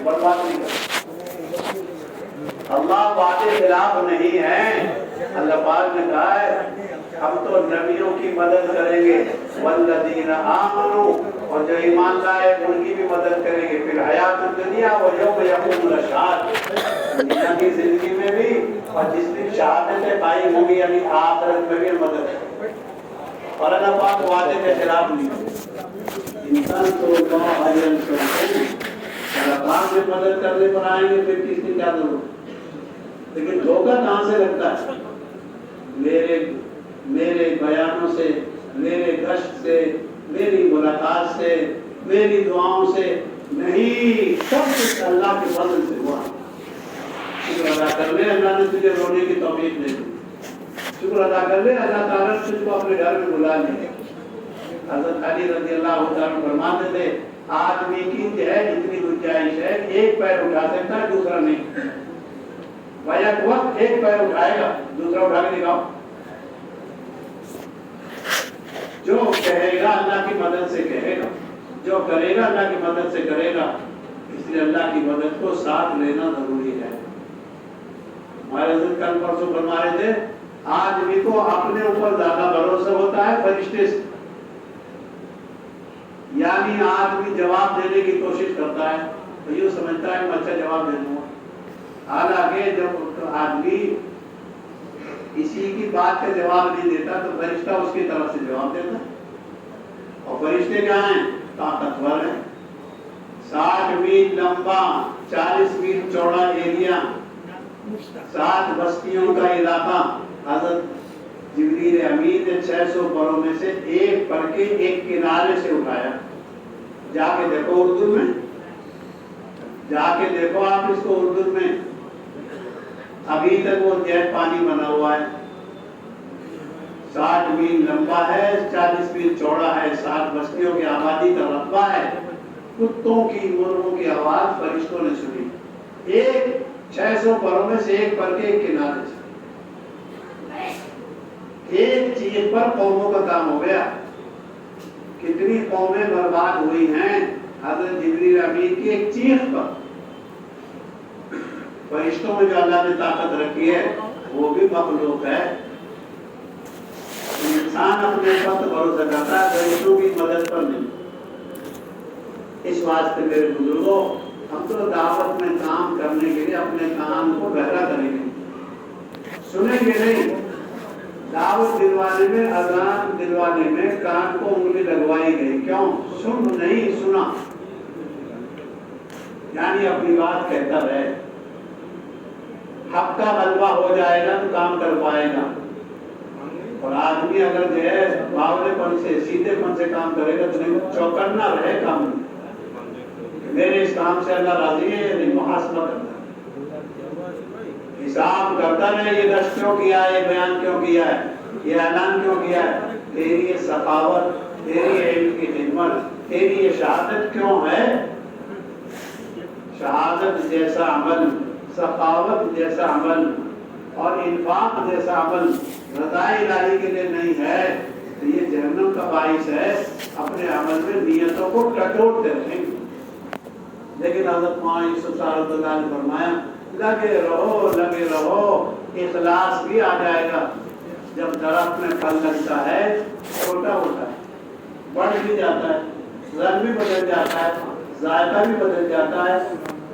برباد نہیں کرے، اللہ وعدے خلاف نہیں ہے۔ اللہ پاک نے کہا ہے ہم تو نبیوں کی مدد کریں گے، والذین آمنوا، اور جو ایمان لائے ان کی بھی مدد کریں گے، پھر حیات الدنیا و یوم یقوم الاشہاد، دنیا کی زندگی میں بھی اور جس دن شہادتیں پائی ہوں گی، یعنی آخرت میں بھی مدد کریں۔ اور اللہ پاک وعدے کے خلاف نہیں ہے۔ انسان تو اللہ علیہ وسلم اللہ پاک میں مدد کرنے پر آئیں گے، پھر کس کی کیا ضرورت؟ لیکن دھوکہ کہاں سے لگتا ہے؟ میرے بیانوں سے، میرے گشت سے، میری ملاقات سے، میری دعاؤں سے نہیں، سب کچھ اللہ کے فضل سے ہوا۔ شکر ادا کر لے، اللہ نے تجھے رونے کی توفیق دے دی، شکر ادا کر لے، اللہ تعالیٰ نے تجھ کو اپنے گھر میں بلا لیا۔ حضرت علی رضی اللہ عنہ فرماتے تھے آدمی کی جو ہے جتنی گنجائش ہے، ایک پیر اٹھا سکتا ہے دوسرا نہیں، بیک وقت ایک پیر اٹھائے گا دوسرا اٹھا کے دکھاؤ۔ جو کہے گا اللہ کی مدد سے کہے گا، جو کرے گا اللہ کی مدد سے کرے گا، اس لیے اللہ کی مدد کو ساتھ لینا ضروری ہے۔ ہمارے حضرت کل پرسوں فرما رہے تھے آدمی کو اپنے اوپر زیادہ بھروسہ ہوتا ہے فرشتے سے، یعنی آدمی جواب دینے کی کوشش کرتا ہے تو یہ سمجھتا ہے میں اچھا جواب دے دوں گا، حالانکہ جب آدمی کسی کی بات کا جواب نہیں دیتا تو فرشتہ اس کی طرف سے جواب دیتا ہے۔ اور فرشتے کیا ہیں؟ طاقتور ہیں۔ 60 میل لمبا، 40 میل چوڑا ایریا، 7 بستیوں کا علاقہ، حضرت جبریل امین نے 600 پروں میں سے ایک پر کے ایک کنارے سے اٹھایا۔ جا کے دیکھو اردو میں، جا کے دیکھو آپ اس کو اردو میں، ابھی تک وہ جیٹ پانی بنا ہوا ہے۔ 60 میل لمبا ہے، 40 میل چوڑا ہے، 7 بستیوں کی آبادی کا رقبہ ہے۔ کتوں کی، مرغوں کی آواز فرشتوں نے سنی، ایک 600 پروں میں سے ایک پر کے ایک کنارے سے، ایک چیز پر قوموں کا کام ہو گیا۔ کتنی قومیں برباد ہوئی ہیں حضرت جبریل امین کی ایک چیخ پر۔ فرشتوں میں جو اللہ نے طاقت رکھی ہے وہ بھی مخلوق ہے۔ انسان اپنے پر بھروسہ کرتا ہے، فرشتوں کی مدد پر نہیں۔ اس واسطے میرے بزرگوں، ہم تو دعوت میں کام کرنے کے لیے اپنے کان کو بہرا کریں گے، سنیں گے نہیں۔ دعوت دلوانے میں، اذان دلوانے میں کان کو انگلی لگوائی گئی، کیوں؟ سن نہیں سنا، یعنی اپنی بات کہتا رہے، حق کا غلبہ ہو جائے گا تو کام کر پائے گا۔ اور آدمی اگر جو ہے باولے پن سے، سیدھے پن سے کام کرے گا تو نہیں، چوکنا رہے کام میں، میرے اس کام سے اللہ راضی ہے یا نہیں، محاسبہ کرتا ہے، حساب کرتا رہے، یہ دست کیوں کیا ہے، یہ بیان کیوں کیا ہے، یہ اعلان کیوں کیا ہے، تیری یہ سخاوت، تیری علم کی خدمت، تیری یہ شہادت کیوں ہے؟ شہادت جیسا عمل، سخاوت جیسا عمل اور انفاق جیسا عمل رضا الہی کے لیے نہیں ہے، تو یہ جہنم کا باعث ہے. اپنے عمل میں نیتوں کو کٹوٹتے رہیں. لیکن حضرت مولانا یوسف صاحب رضی اللہ عنہ نے فرمایا لگے رہو. اخلاص بھی آ جائے گا. جب درخت میں پھل لگتا ہے چھوٹا ہوتا ہے, بڑھ بھی جاتا ہے, رنگ بھی بدل جاتا ہے, ذائقہ بھی بدل جاتا ہے,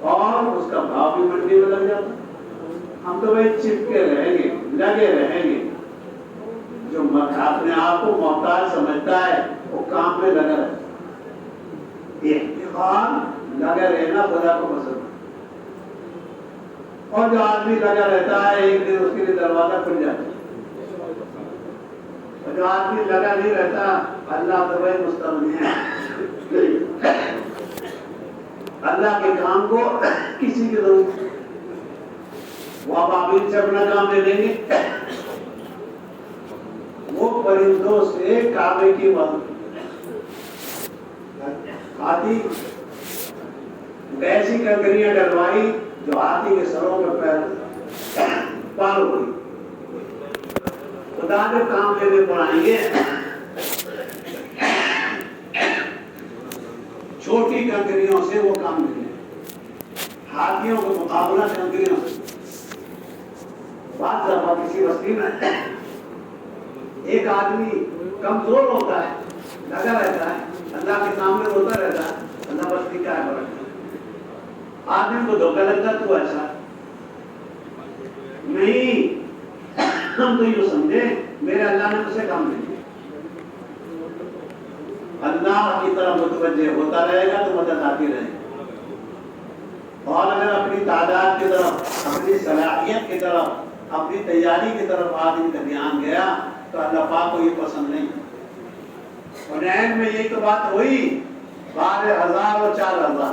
اور اس کا بھاؤ بھی منڈی میں لگ جاتا ہے. ہم تو وہی چپکے رہیں گے, لگے رہیں گے. جو اپنے آپ کو محتاج سمجھتا ہے وہ کام میں لگا رہتا ہے. احتقار لگا رہنا خدا کو پسند ہے. اور جو آدمی لگا رہتا ہے ایک دن اس کے لیے دروازہ کھل جاتا ہے. اور جو آدمی لگا نہیں رہتا اللہ تو وہی مستغنی ہے. اللہ کے کام کو کسی کی ضرورت نہیں. وہ ابابیل سے اپنا کام لے لیں گے. وہ پرندوں سے کعبے کی ہاتھی ایسی کنکریاں ڈلوائی جو ہاتھی کے سروں پہ پیر پار ہو گئی. خدا جو کام لینے پڑائیں گے چھوٹی کنکریوں سے وہ کام لیں گے. ہاتھیوں کا مقابلہ کنکریوں سے. بات دفعہ کسی بستی میں ایک آدمی کمزور ہوتا ہے, لگا رہتا ہے, اللہ کے سامنے روتا رہتا ہے, اللہ بستی کا ہے بڑا. آدمی کو دھوکہ لگتا تو ایسا نہیں. ہم تو یہ سمجھے میرے اللہ نے مجھ سے کام نہیں. اللہ کی طرف متوجہ ہوتا رہے گا تو مدد آتی رہے گی. اور اگر اپنی تعداد کی طرف, اپنی صلاحیت کی طرف, اپنی تیاری کی طرف آدمی کا دھیان گیا تو اللہ پاک کو یہ پسند نہیں. اور اینڈ میں یہی تو بات ہوئی 12,000 اور 4,000.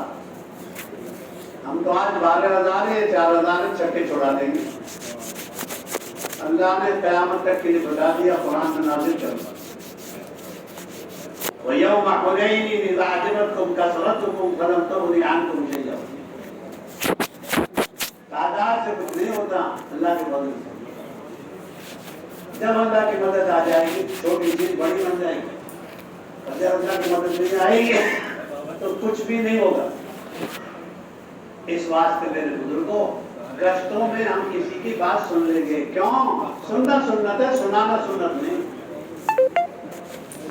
ہم تو آج 12,000 ہے, 4,000 چھکے چھوڑا دیں گے. اللہ نے قیامت تک کے لیے بتا دیا, قرآن میں نازل کرتا. وَيَوْمَ حُنَيْنٍ إِذْ أَعْجَبَتْكُمْ كَثْرَتُكُمْ فَلَمْ تُغْنِ عَنْكُمْ شَيْئًا. تعداد سے کچھ نہیں ہوتا اللہ کے فضل سے. جب اللہ کی مدد آ جائے گی چھوٹی چیز بڑی بن جائے گی. اور جب اللہ کی مدد نہیں آئے گی تو کچھ بھی نہیں ہوگا. اس واسطے میرے بزرگوں, گشتوں میں ہم کسی کی بات سن لیں گے. کیوں؟ سننا سنت ہے, سنانا سنت نہیں.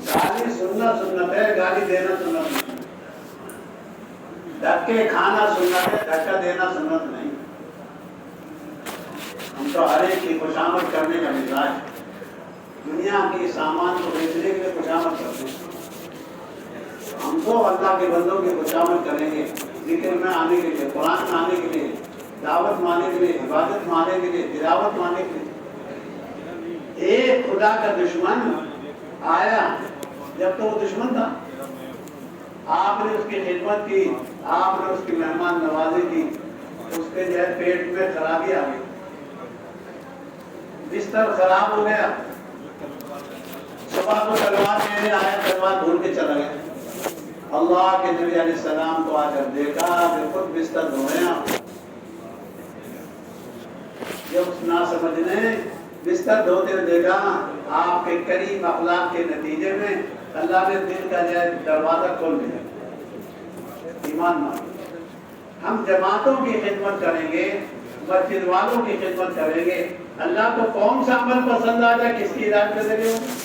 گالی سننا سنت ہے, گالی دینا سنت نہیں. دھکے کھانا سنت ہے, دھکا دینا سنت نہیں. ہم تو ہر ایک کی خوشامد کرنے کا مزاج ہے. دنیا کی سامان کو بیچنے کے لیے خوشامد کرتے ہیں. ہم تو اللہ کے بندوں کی خوشامد کریں گے. ذکر میں آنے کے لیے, قرآن میں آنے کے لیے, دعوت میں آنے کے لیے, عبادت میں آنے کے لیے, تلاوت میں آنے کے لیے. ایک خدا کا دشمن آیا, جب تو وہ دشمن تھا, آپ نے اس کی خدمت کی, آپ نے اس کی مہمان نوازی کی, اس کے جو ہے پیٹ میں خرابی آ گئی, بستر خراب ہو گیا. صبح کو تلوار لینے آیا, تلوار بھول کے چلا گیا. اللہ کے نبی علیہ السلام کو آ کر دیکھا کہ خود بستر دھو رہے ہیں. جب اس نہ سمجھ نے بستر دھوتے ہوئے دیکھا, آپ کے کریم اخلاق کے نتیجے میں اللہ نے دل کا جو دروازہ کھول دیا. ایمان مان, ہم جماعتوں کی خدمت کریں گے, مسجد والوں کی خدمت کریں گے. اللہ کو کون سا عمل پسند آ جائے, کس کی ہدایت کے ذریعے ہوگا.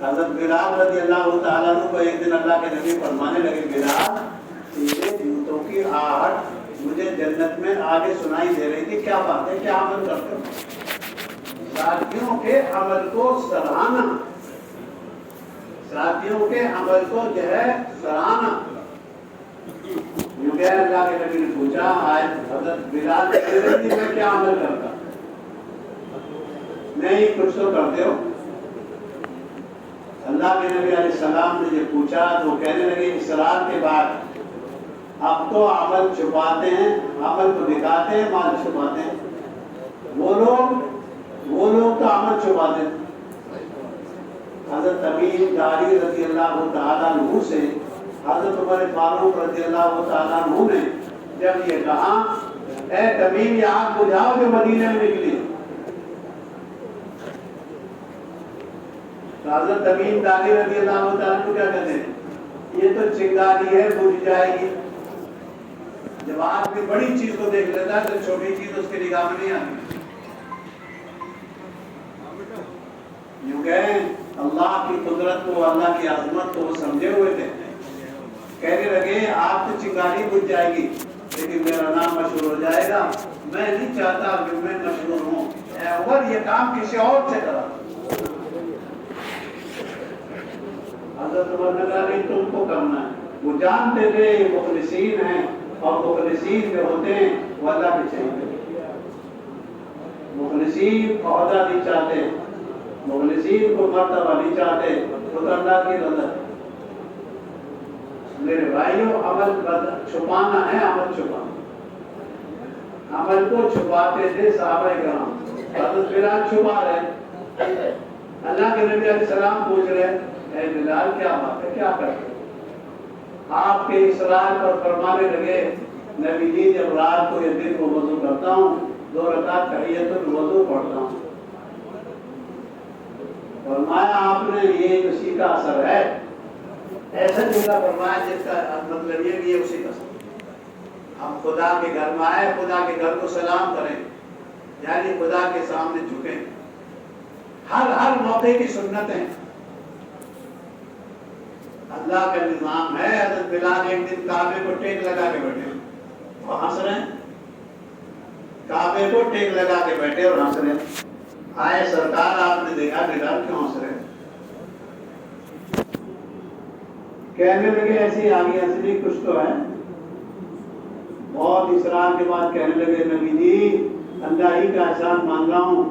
حضرت بلال رضی اللہ تعالیٰ عنہ کو ایک دن اللہ کے نبی فرمانے لگے, بلال تیرے جوتوں کی آہٹ مجھے جنت میں آگے سنائی دے رہی تھی, کیا بات ہے, کیا عمل کرتے ہو؟ ساتھیوں کے عمل کو سراہنا, ساتھیوں کے عمل کو جو ہے سراہنا. کیونکہ اللہ کے نبی نے پوچھا, آج حضرت بلال میں کیا عمل کرتا؟ نہیں, کچھ تو کرتے ہو. اللہ کے نبی علیہ السلام نے یہ پوچھا تو کہنے لگے, اسرار کے بعد اب تو عمل چھپاتے ہیں, عمل تو دکھاتے ہیں, مال چھپاتے ہیں. وہ لوگ تو عمل چھپاتے ہیں. حضرت تمیم داری رضی اللہ تعالیٰ عنہ سے حضرت عمر فاروق رضی اللہ تعالیٰ عنہ نے جب یہ کہا, اے تمیم یہ آگ بجھاؤ جو مدینے میں نکلی, حضرت تمیم داری رضی اللہ تعالیٰ کو کیا کہتے ہیں؟ یہ تو چنگاری ہے، بجھ جائے گی۔ جب آدمی بڑی چیز کو دیکھ لیتا ہے تو چھوٹی چیز اس کے نگاہ میں نہیں آتی۔ یوں کہیں اللہ کی قدرت کو، اللہ کی عظمت کو وہ سمجھے ہوئے تھے، کہنے لگے آپ تو چنگاری بجھ جائے گی لیکن میرا نام مشہور ہو جائے گا۔ میں نہیں چاہتا کہ میں مشہور ہوں، اے عمر یہ کام کسی اور سے کرا۔ حضرت عمر نے کہا نہیں تم کو کرنا ہے۔ وہ جانتے تھے یہ مخلصین ہیں، اور مخلصین جو ہوتے ہیں وہ اللہ کے چاہتے، مخلصین عہدہ نہیں چاہتے، مخلصین کو مرتبہ نہیں چاہتے، وہ تو اللہ کی رضا۔ میرے بھائیوں عمل چھپانا ہے، عمل چھپانا، عمل کو چھپاتے تھے صحابہ کرام۔ حضرت بلال چھپا رہے، اللہ کے نبی علیہ السلام پوچھ رہے اے بلال کیا بات ہے، کیا کرتے؟ آپ کے اصرار پر فرمانے لگے نبی جی جب رات کو یا دن کو وضو کرتا ہوں 2 رکعت تحیۃ الوضو پڑھتا ہوں۔ فرمایا آپ نے یہ اسی کا اثر ہے، ایسا جملہ فرمایا جس کا مطلب یہ بھی ہے اسی کا اثر۔ ہم خدا کے گھر میں آئے، خدا کے گھر کو سلام کریں، یعنی خدا کے سامنے جھکیں، ہر موقع کی سنتیں اللہ کا نظام ہے۔ حضرت بلال ایک دن کعبے کو ٹیک لگا کے بیٹھے اور ہنس رہے ہیں، کعبے کو ٹیک لگا کے بیٹھے اور ہنس رہے ہیں۔ آئے سرکار آپ نے دیکھا بلال کیوں ہنس رہے ہیں؟ کہنے لگے ایسی آگے اصلی کچھ تو ہے۔ بہت اصرار کے بعد کہنے لگے نبی جی اللہ ہی کا احسان مان رہا ہوں،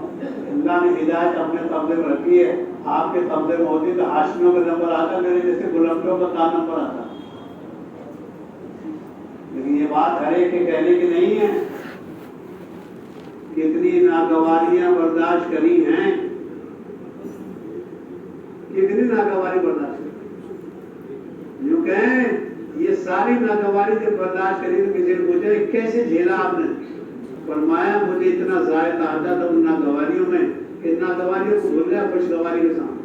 اللہ نے ہدایت اپنے قبضے میں رکھی ہے، آپ کے قبضے میں ہوتی تو ہاشمیوں کا نمبر آتا، میرے جیسے غلاموں کا کیا نمبر آتا؟ لیکن یہ بات ہر ایک کے کہنے کی نہیں ہے۔ کتنی ناگواریاں برداشت کری ہیں، کتنی ناگواری برداشت کری۔ یوں کہیں یہ ساری ناگواری جب برداشت کری تو کسی نے پوچھا کیسے جھیلا آپ نے؟ فرمایا مجھے اتنا زائد آتا تھا ان ناگواریوں میں کہ ناگواریوں کو بھول گیا خوشگواری کے سامنے۔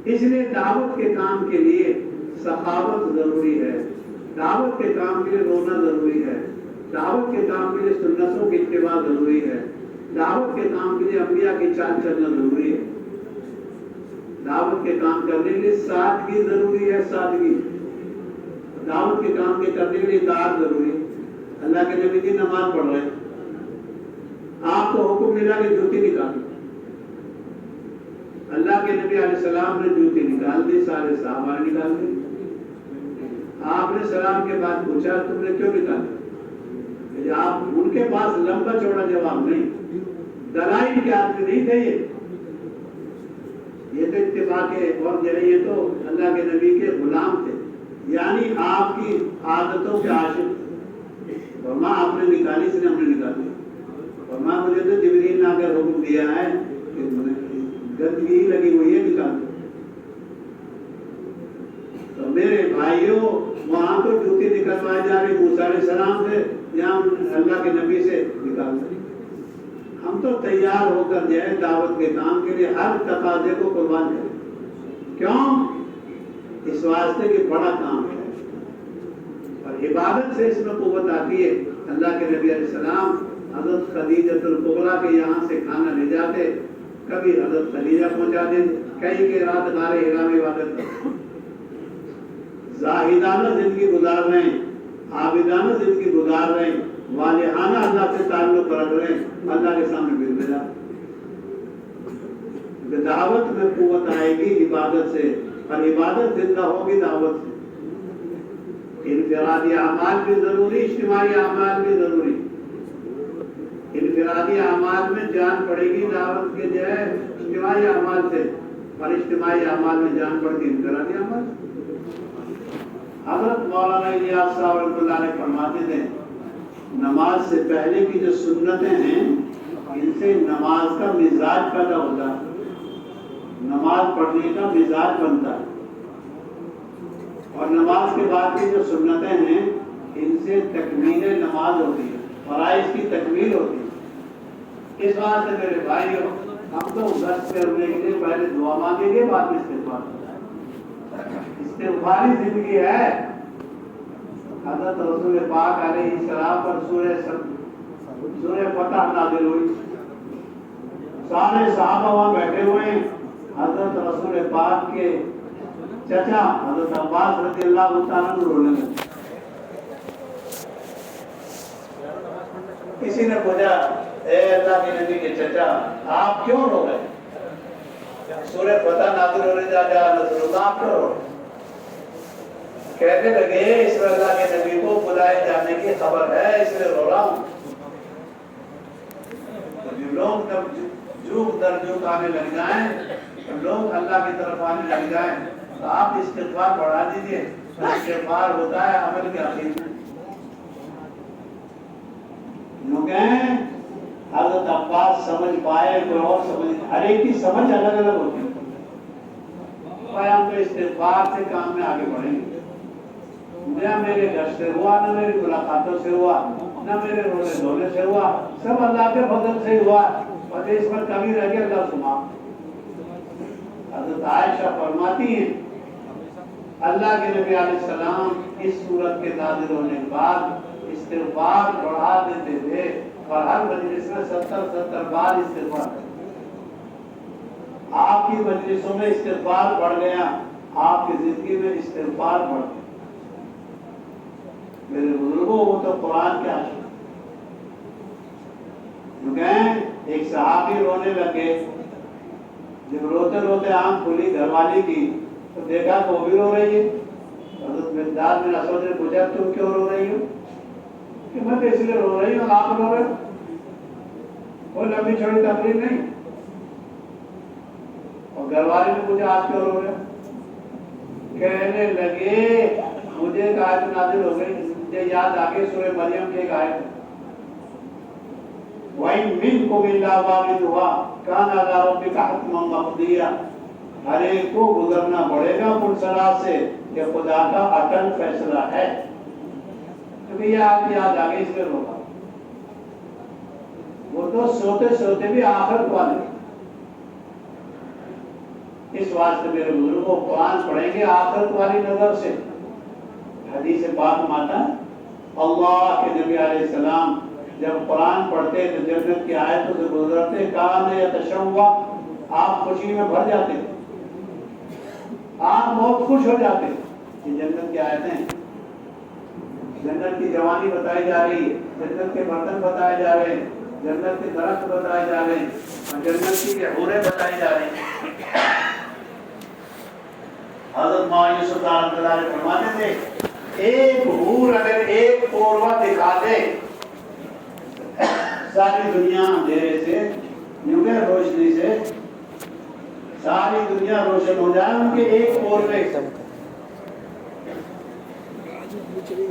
اس لیے دعوت کے کام کے لیے سخاوت ضروری ہے، دعوت کے کام کے لیے رونا ضروری ہے، دعوت کے کام کے لیے سنتوں کی اتباع ضروری ہے، دعوت کے کام کے لیے انبیاء کی چال چلنا ضروری ہے، دعوت کے کام کرنے کے لیے سادگی ضروری ہے، سادگی، دعوت کے کام کے کرنے کے لیے اطاعت ضروری ہے۔ اللہ کے نبی کی نماز پڑھ رہے ہیں، آپ کو حکم ملا کہ جوتی نکالو، اللہ کے نبی علیہ السلام نے جوتی نکال دی، سارے صحابہ نے نکال دی۔ آپ نے سلام کے بعد پوچھا تم نے کیوں نکالا؟ آپ ان کے پاس لمبا چوڑا جواب نہیں، دلائل کے آدمی نہیں تھے، یہ تو اتباع کے اور یہ تو اللہ کے نبی کے غلام تھے، یعنی آپ کی عادتوں کے عاشق۔ فرمایا آپ نے نکالی، اس نے ہم نے نکالی۔ فرمایا مجھے تو جبریل نے آ کر حکم دیا ہے کہ گندگی لگی ہوئی ہے نکال دو۔ تو میرے بھائیوں وہاں تو جوتی نکلوائی جا رہی موسیٰ علیہ السلام سے، یہاں اللہ کے نبی سے نکال دیں۔ ہم تو تیار ہو کر جائیں دعوت کے کام کے لیے، ہر تقاضے کو قربان کریں۔ کیوں؟ اس واسطے کہ بڑا کام ہے اور عبادت سے اس میں قوت آتی ہے۔ اللہ کے نبی علیہ السلام حضرت خدیجہ الکبریٰ کے یہاں سے کھانا لے جاتے، کبھی حضرت خدیجہ پہنچا دیں، کئی کے رات غار حرا میں عبادت کرتے، زاہدانہ زندگی گزار رہے ہیں، عابدانہ زندگی گزار رہے ہیں، والہانہ اللہ سے تعلق رکھ رہے ہیں، اللہ کے سامنے بل بلا۔ دعوت میں قوت آئے گی عبادت سے، اور عبادت زندہ ہوگی دعوت سے۔ انفرادی اعمال بھی ضروری، اجتماعی اعمال بھی ضروری۔ انفرادی اعمال میں جان پڑے گی دعوت کے جو ہے اجتماعی اعمال سے، اور اجتماعی اعمال میں جان پڑے گی انفرادی اعمال سے۔ حضرت مولانا الیاس صاحب رحمۃ اللہ علیہ فرماتے تھے نماز سے پہلے کی جو سنتیں ہیں ان سے نماز کا مزاج پیدا ہوتا ہے، نماز پڑھنے کا مزاج بنتا ہے، اور نماز کے بعد کی جو سنتیں ہیں ان سے تکمیل نماز ہوتی ہے، فرائض کی تکمیل ہوتی ہے۔ اس واسطے میرے بھائیوں ہم تو گشت کرنے کے لیے پہلے دعا مانگیں گے، بعد میں استغفار۔ استغفاری زندگی ہے۔ حضرت رسول پاک علیہ السلام پر سورہ فتح نازل ہوئی، سارے صحابہ وہاں بیٹھے ہوئے ہیں۔ حضرت رسول پاک کے چچا حضرت عباس رضی اللہ تعالیٰ عنہ رونے لگے۔ کسی نے پوچھا، اے اللہ کے نبی کے چچا آپ کیوں رو رہے؟ سورہ فتح نازل ہو رہی جا رسول اللہ آپ کیوں رو رہے؟ کہنے لگے اس میں اللہ کے نبی کو بلائے جانے کی خبر ہے اس لیے رو رہا ہوں۔ لوگ جب جھوک در جھوک آنے لگ جائیں، لوگ اللہ کی طرف آنے لگ جائیں تو آپ استغفار بڑھا دیجئے۔ استغفار ہوتا ہے عمل کے آخر میں۔ کہیں حضرت عباس سمجھ پائے، کوئی اور سمجھ، ہر ایک کی سمجھ الگ الگ ہوتی ہے۔ ہم تو استغفار سے کام میں آگے بڑھیں گے۔ نہ میرے گھر سے ہوا، نہ میری ملاقاتوں سے ہوا، نہ میرے رونے دھونے سے ہوا، سب اللہ کے فضل سے ہوا۔ اور اس پر کمی رہ گئی اللہ سما۔ حضرت عائشہ فرماتی ہیں اللہ کے نبی علیہ السلام اس صورت کے نازل ہونے کے بعد استغفار بڑھا دیتے تھے اور ہر مجلس میں 70 بار استغفار۔ آپ کی مجلسوں میں استغفار بڑھ گیا، آپ کی زندگی میں استغفار بڑھ گیا۔ میرے بزرگوں وہ تو قرآن کے عاشق، ایک صحابی رونے لگے، جب روتے روتے آنکھ کھلی گھر والی کی تو دیکھا کہ وہ بھی رو رہی ہے۔ حضرت مقداد بن اسود نے پوچھا تم کیوں رو رہی ہو؟ کہ میں تو اس لیے رو رہی ہوں آپ رو رہے ہو، کوئی لمبی چھوڑی تقریر نہیں۔ اور گھر والے نے پوچھا آپ کیوں رو رہے ہو؟ کہنے لگے مجھے ایک آیت نازل ہو گئی، مجھے یاد آگے سورہ مریم کی ایک آیت، وَإِن مِّنكُمْ إِلَّا وَارِدُهَا كَانَ عَلَىٰ رَبِّكَ حَتْمًا مَّقْضِيًّا۔ ہر ایک کو گزرنا پڑے گا پلسرات سے، یہ خدا کا اٹل فیصلہ ہے۔ کیونکہ یہ آیت یاد آگے اس میں روکا، وہ تو سوتے سوتے بھی آخرت والے۔ اس واسطے میرے بزرگوں قرآن پڑھیں گے آخرت والی نظر سے۔ حدیث پاک میں آتا ہے اللہ کے نبی علیہ السلام جب قرآن پڑھتے تو جنت کی آیتوں سے گزرتے کان یتشوق، آپ خوشی میں بھر جاتے، آپ بہت خوش ہو جاتے۔ یہ جنت کی آیتیں، جنت کی جوانی بتائی جا رہی ہے، جنت کے برتن بتائے جا رہے ہیں، جنت کے درخت بتائے جا رہے ہیں، اور جنت کی حوریں بتائی جا رہی ہیں۔ حضرت مولانا یوسف رحمۃ اللہ علیہ فرماتے تھے ایک حور اگر ایک قوروا دکھا دے ساری دنیا اندھیرے سے نیوکل روشنی سے ساری دنیا روشن ہو جائے ان کے ایک قورے۔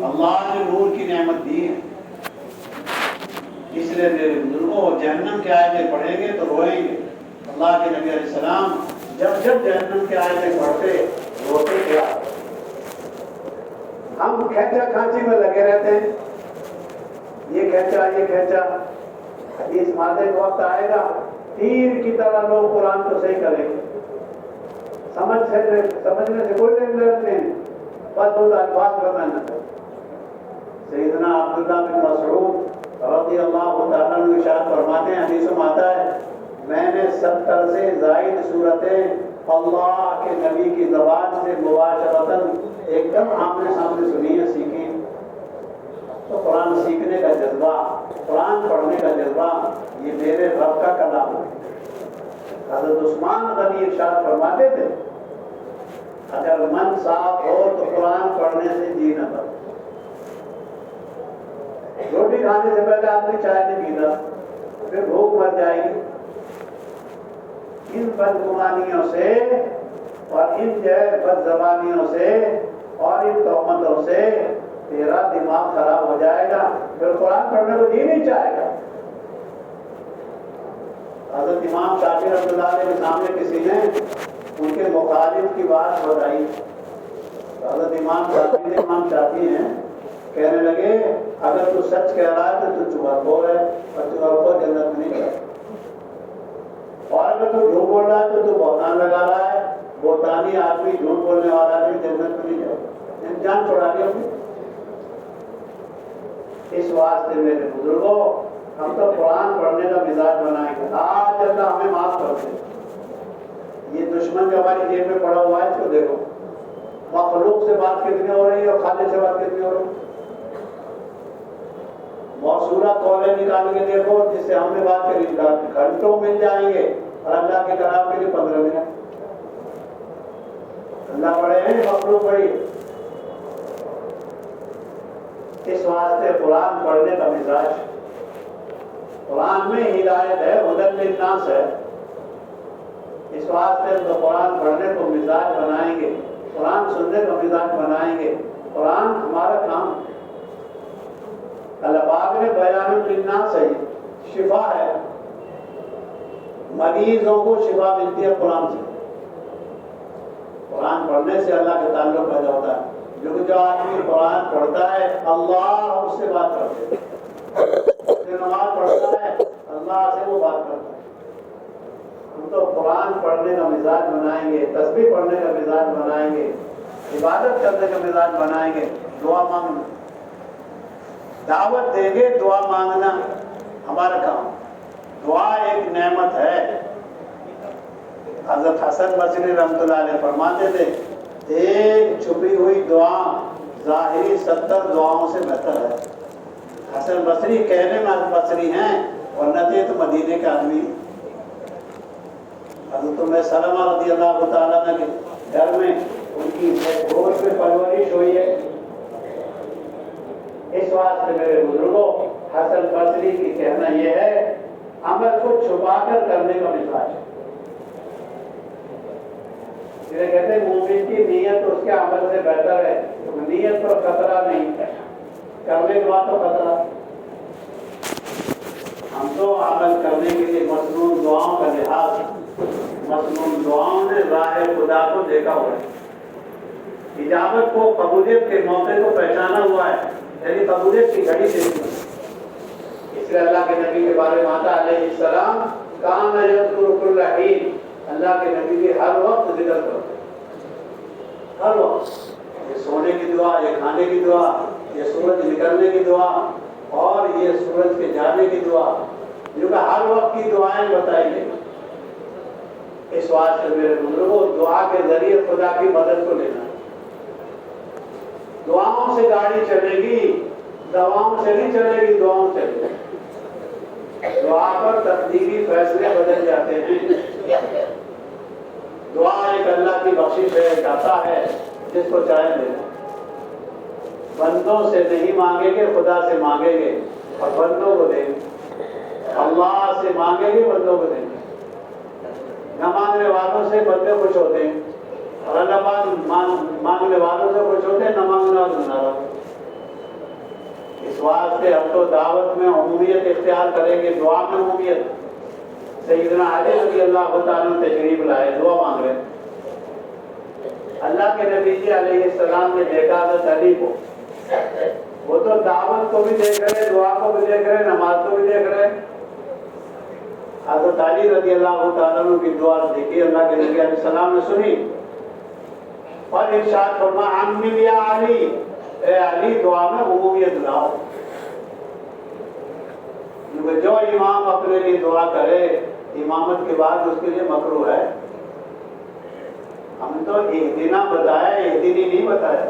اللہ نے نور کی نعمت دی ہے، اس لیے میرے بزرگوں جہنم کے آیتیں پڑھیں گے تو روئیں گے۔ اللہ کے نبی علیہ السلام جب جب جہنم کے آیتیں پڑھتے روتے کیا؟ ہم کھینچا کھانچی میں لگے رہتے ہیں، یہ کھینچا یہ کھینچا۔ حدیث ماتے کا وقت آئے گا تیر کی طرح لوگ قرآن کو صحیح کریں گے، سمجھنے سے کوئی لین دین نہیں، بس وہ الفاظ کا محنت ہے۔ سیدنا عبداللہ بن مسعود رضی اللہ تعالیٰ عنہ ارشاد فرماتے ہیں، حدیث میں آتا ہے میں نے 70 سے زائد صورتیں اللہ کے نبی کی زبان سے مباشرتاً ایک دم آمنے سامنے سنی ہے، سیکھی۔ تو قرآن سیکھنے کا جذبہ، قرآن پڑھنے کا جذبہ، یہ میرے رب کا کلام ہے۔ حضرت عثمان غنی ارشاد فرماتے تھے اگر من صاف ہو تو قرآن پڑھنے سے جی نہ پڑے۔ روٹی کھانے سے پہلے آدمی چائے نہیں پیتا، پھر بھوک مر جائے گی۔ ان بدگمانیوں سے اور ان بد زبانیوں سے اور ان تہمتوں سے تیرا دماغ خراب ہو جائے گا، پھر قرآن پڑھنے کو جی نہیں چاہے گا۔ حضرت امام شافعی رحمۃ اللہ علیہ کے سامنے کسی نے ان کے مخالف کی بات بتائی، حضرت امام شافعی ہیں کہنے لگے اگر تو سچ کہہ رہا ہے تو چغرخور ہے، اور چغرخور جنت میں نہیں جائے، اور اگر تو جھوٹ بول رہا ہے تو بہتان لگا رہا ہے. بہتانی آدمی جھوٹ بولنے والا آدمی جنت میں نہیں جائے. جان چھوڑا دیا. اس واسطے میرے بزرگوں ہم تو قرآن پڑھنے کا مزاج بنائیں گے. آج اللہ ہمیں معاف کر دے. یہ دشمن جو ہماری جیب میں پڑا ہوا ہے اس کو دیکھو. مخلوق سے بات کتنی ہو رہی ہے اور خالق سے بات کتنی ہو رہی ہے. موصولہ کالیں نکال کے دیکھو جس سے ہم نے بات کری گھنٹوں مل جائیں گے اور اللہ کے کلام کے لیے 15 منٹ. اللہ بڑے ہیں مخلوق بڑی. اس واسطے قرآن پڑھنے کا مزاج. قرآن میں ہدایت ہے, ہدی للناس ہے. اس واسطے تو قرآن پڑھنے کو مزاج بنائیں گے, قرآن سننے کا مزاج بنائیں گے. قرآن ہمارا کام. اللہ پاک نے بیان للناس ہے, شفا ہے. مریضوں کو شفا ملتی ہے قرآن سے. قرآن پڑھنے سے اللہ کے تعلق پیدا ہوتا ہے. جو آدمی قرآن پڑھتا ہے اللہ اس سے بات کرتے ہیں. جو نماز پڑھتا ہے اللہ سے وہ بات کرتا ہے. ہم تو قرآن پڑھنے کا مزاج بنائیں گے, تسبیح پڑھنے کا مزاج بنائیں گے, عبادت کرنے کا مزاج بنائیں گے. دعا مانگنا, دعوت دیں گے, دعا مانگنا ہمارا کام. دعا ایک نعمت ہے. حضرت حسن بصری رحمۃ اللہ علیہ فرماتے تھے ایک چھپی ہوئی دعا ظاہری 70 دعاؤں سے بہتر ہے. حسن بصری کہنے میں بصری ہیں اور نتے تو مدینے کے آدمی. حضرت ام سلمہ رضی اللہ تعالیٰ عنہ کے گھر میں ان کی گود میں پرورش ہوئی ہے. اس واسطے میرے بزرگوں حسن بصری کی کہنا یہ ہے عمل کو چھپا کر کرنے کا مزاج. یہ کہتے ہیں مومن کی نیت اس کے عمل سے بہتر ہے. نیت پر خطرہ نہیں ہے, کرنے کے بعد تو خطرہ. ہم تو عمل کرنے کے لیے مصنون دعاؤں کا لحاظ, مصنون دعاؤں نے راہ خدا کو دیکھا ہوا ہے. اجابت کو قبولیت کے موقع کو پہچانا ہوا ہے, یعنی قبولیت کی گھڑی دیکھی. اس لیے اللہ کے نبی کے بارے میں آتا علیہ السلام کان یذکر کل حین, اللہ کے نبی کی ہر وقت ذکر کرتے, ہر وقت. یہ سونے کی دعا, یہ کھانے کی دعا, یہ سورج نکلنے کی دعا اور یہ سورج کے جانے کی دعا, جو کہ ہر وقت کی دعائیں بتائی گئی. اس واسطے میرے بزرگوں دعا کے ذریعے خدا کی مدد کو لینا. دعاؤں سے گاڑی چلے گی, دواؤں سے نہیں چلے گی, دعاؤں چلے گی. دعا پر تقدیری فیصلے بدل جاتے ہیں. دعا ایک اللہ کی بخشش ہے, ایک عطا ہے جس کو چاہے دینا. بندوں سے نہیں مانگیں گے, خدا سے مانگیں گے اور بندوں کو دیں گے. اللہ سے مانگیں گے, بندوں کو دیں گے. نہ مانگنے والوں سے بندے خوش ہوتے ہیں اور اللہ مانگنے والوں سے خوش ہوتے ہیں, نہ مانگنے والوں سے ناراض. اس واسطے ہم تو دعوت میں عمومیت اختیار کریں گے, دعا میں عمومیت. سیدنا علی رضی اللہ تعالیٰ تشریف لائے, دعا مانگ رہے. اللہ کے نبی جی علیہ السلام نے دیکھا حضرت علی کو, وہ تو دعوت کو بھی دیکھ رہے, دعا کو بھی دیکھ رہے, نماز کو بھی دیکھ رہے. حضرت علی رضی اللہ تعالیٰ عنہ کی دعا دیکھی, اللہ کے نبی علیہ السلام نے سنی اور ارشاد فرمایا عمی یا علی, اے علی دعا میں عمومیت لاؤ. جو امام اپنے لیے دعا کرے امامت کے بعد اس کے لیے مکروہ ہے. ہم تو اہدنا بتایا, اہدنی نہیں بتایا.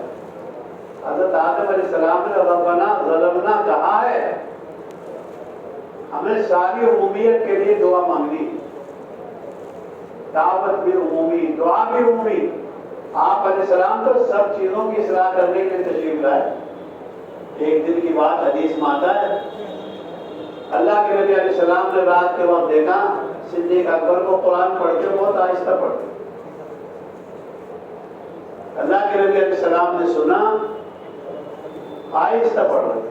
حضرت آدم علیہ السلام نے ربنا ظلمنا کہا ہے. ہمیں ساری عمومیت کے لیے دعا مانگنی, دعوت بھی عمومی, دعا بھی عمومی. آپ علیہ السلام تو سب چیزوں کی اصلاح کرنے کے لیے تشریف لائے. ایک دن کی بات حدیث میں آتا ہے, اللہ کے نبی علیہ السلام نے رات کے وقت دیکھا صدیق اکبر کو قرآن پڑھتے بہت آہستہ پڑھتے. اللہ کے نبی علیہ السلام نے سنا آہستہ پڑھ رہے,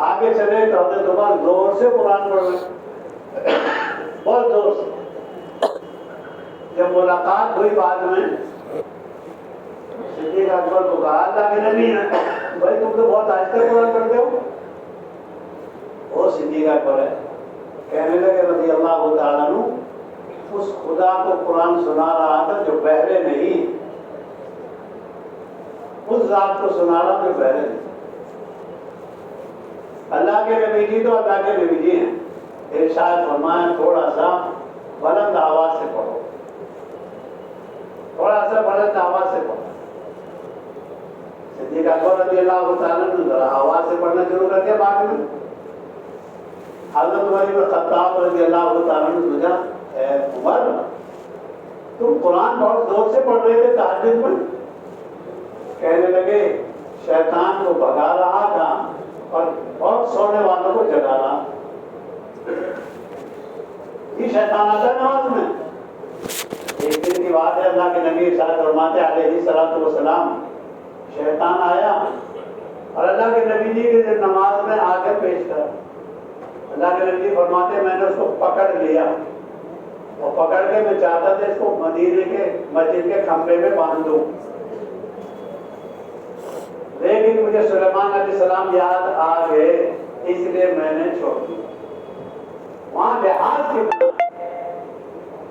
آگے چلے تو حضرت عمر زور سے قرآن پڑھ رہے, بہت زور سے. جب ملاقات ہوئی بعد میں صدیق اکبر کو کہا اللہ کے نبی بھائی تم تو بہت آہستہ قرآن پڑھتے ہو. وہ صدیق اکبر ہے, کہنے لگے رضی اللہ تعالیٰ عنہ اس خدا کو قرآن سنا رہا تھا جو بہرے نہیں، اس ذات کو سنا رہا جو بہرے نہیں۔ اللہ کے نبی جی تو اللہ کے نبی جی ہیں، ارشاد فرمایا تھوڑا سا بلند آواز سے پڑھو، تھوڑا سا بلند آواز سے پڑھو۔ صدیق اکبر رضی اللہ تعالیٰ نے ذرا آواز سے پڑھنا شروع کر دیا، بعد میں حضرت عمر بن خطاب رضی اللہ تعالیٰ نے پوچھا، اے عمر تم قرآن بہت زور سے پڑھ رہے تھے تہجد میں؟ کہنے لگے شیطان کو بھگا رہا تھا اور بہت سونے والوں کو جگا رہا۔ یہ شیطان آتا ہے نماز میں۔ ایک دن کی بات ہے، اللہ کے نبی ارشاد فرماتے علیہ الصلوۃ والسلام، شیطان آیا اور اللہ کے نبی جی کے نماز میں آ کر پیش کرا۔ اللہ کے نبی فرماتے میں نے اس کو پکڑ لیا اور پکڑ کے میں چاہتا تھا اس کو مدینے کے مسجد کے کھمبے میں باندھ دوں، لیکن مجھے سلیمان علیہ السلام یاد آ گئے، اس لیے میں نے چھوڑ دیا۔ وہاں لحاظ کتنا،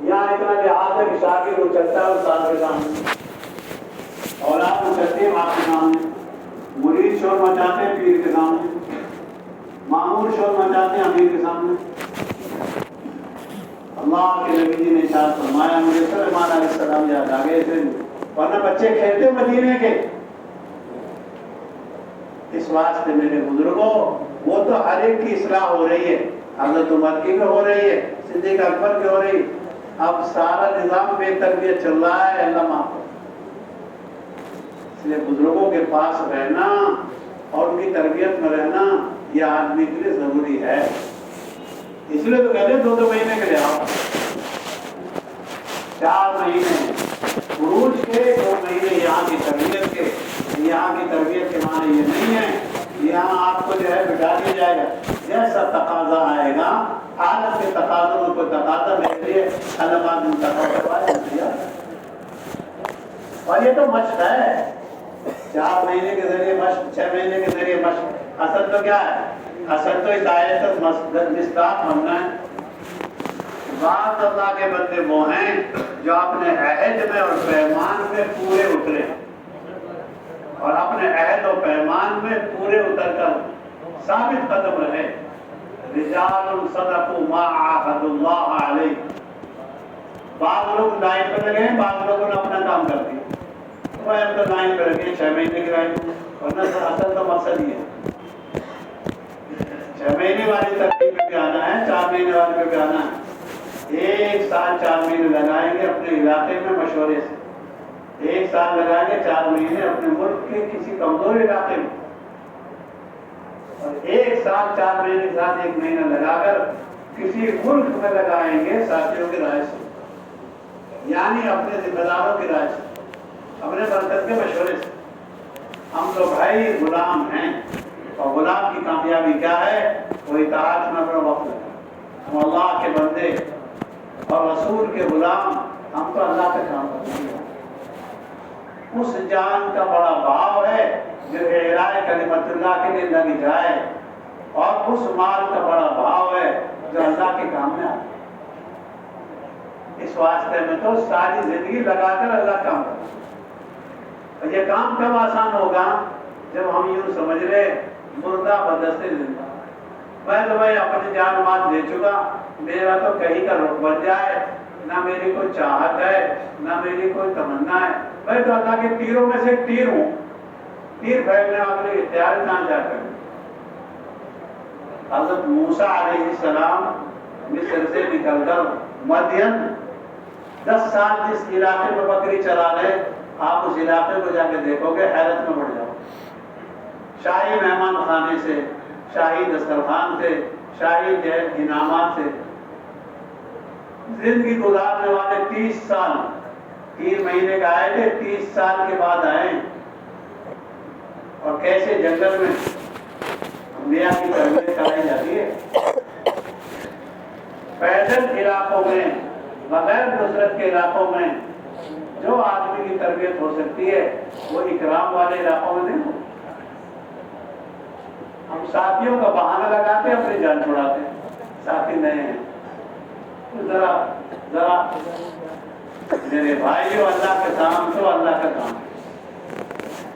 یہاں اتنا لحاظ ہے کہ شاگرد اچھلتا ہے استاد کے سامنے، اولاد اچھلتی ہے باپ کے سامنے، مرید شور مچاتے ہیں پیر کے سامنے، مامور شور مچاتے ہیں امیر کے سامنے۔ اللہ کے نبی جی نے ارشاد فرمایا مجھے سلیمان علیہ السلام یاد آ گئے تھے، ورنہ بچے کھیلتے مدینے کے۔ اس واسطے میرے بزرگوں، وہ تو ہر ایک کی اصلاح ہو رہی ہے، حضرت عمر کی بھی ہو رہی ہے، صدیق اکبر کی ہو رہی، اب سارا نظام بے تربیت چل رہا ہے، اللہ معاف کرے۔ اس لیے بزرگوں کے پاس رہنا اور ان کی تربیت میں رہنا یہ آدمی کے لیے ضروری ہے۔ اس لیے تو کہتے ہیں 2 مہینے کے لیے آؤ، 4 مہینے عروج کے، 2 مہینے یہاں کی تربیت کے۔ یہاں کی تربیت کے معنی یہ نہیں ہے یہاں آپ کو جو ہے بٹھا دیا جائے گا، جیسا تقاضا آئے گا، حالت کے تقاضوں میں کوئی تقاضا میرے لیے علامات تقاضا، اور یہ تو مشق ہے، 4 مہینے کے ذریعے مشق، 6 مہینے کے ذریعے مشق۔ اصل تو کیا ہے؟ اصل تو ہدایت مصداق بننا ہے۔ بعض اللہ کے بندے وہ ہیں جو اپنے عہد میں اور پیمان میں پورے اترے، اور اپنے عہد و پیمان میں پورے اتر کر ثابت قدم رہے۔ رجال صدقوا ما عاهدوا اللہ علیہ۔ بعض لوگ لائن پہ لگے ہیں، بعض لوگوں نے اپنا کام کر دیا، تو ہم تو لائن پہ لگے 6 مہینے کی لائن، ورنہ اصل تو مقصد ہی ہے 6 مہینے والی ترتیب پہ بھی آنا ہے، 4 مہینے والے پہ بھی آنا ہے۔ 1 سال 4 مہینے لگائیں گے اپنے علاقے میں مشورے سے، 1 سال لگائیں گے 4 مہینے اپنے ملک کے کسی کمزور علاقے میں، اور 1 سال 4 مہینے کے ساتھ 1 مہینہ لگا کر کسی ملک میں لگائیں گے ساتھیوں کی رائے سے، یعنی اپنے ذمہ داروں کی رائے سے، اپنے مرکز کے مشورے سے۔ ہم تو بھائی غلام ہیں، اور غلام کی کامیابی کیا ہے؟ وہ اطاعت میں اپنا وقت لگا۔ ہم اللہ کے بندے اور رسول کے غلام، ہم تو اللہ کا کام کرتے ہیں۔ اس جان کا بڑا بھاؤ ہے جو اعلاء کلمت اللہ کے لیے لگ جائے، اور اس مال کا بڑا بھاؤ ہے جو اللہ کے کام میں آئے۔ اس واسطے میں تو ساری زندگی لگا کر اللہ کام کرتا ہے۔ اور یہ کام کب آسان ہوگا؟ جب ہم یوں سمجھ لے مردہ بدست زندہ، میں تو بھائی اپنی جان مال دے چکا، میرا تو کہیں کا رخ بن جائے، نہ میری کوئی چاہت ہے نہ میری کوئی تمنا ہے، میں تو اللہ کے تیروں میں سے ایک تیر ہوں، تیر پھینکنے والے اختیار نہ جا کر۔ حضرت موسیٰ علیہ السلام مصر سے نکل کر مدین 10 سال جس علاقے میں بکری چرا رہے، آپ اس علاقے کو جا کے دیکھو گے حیرت میں پڑ جاؤ۔ شاہی مہمان خانے سے، شاہی دسترخوان سے، شاہی انعامات سے زندگی گزارنے والے 30 سال، 3 مہینے کا آئے تھے، 30 سال کے بعد آئے، اور کیسے جنگل میں انبیاء کی تربیت کرائی جاتی ہے۔ پیدل علاقوں میں، بغیر نصرت کے علاقوں میں جو آدمی کی تربیت ہو سکتی ہے وہ اکرام والے علاقوں میں نہیں ہو۔ ہم ساتھیوں کا بہانہ لگاتے ہیں، اپنی جان چھڑاتے ہیں، ساتھی نئے ہیں، ذرا ذرا میرے بھائیو، اللہ کا کام تو اللہ کا کام،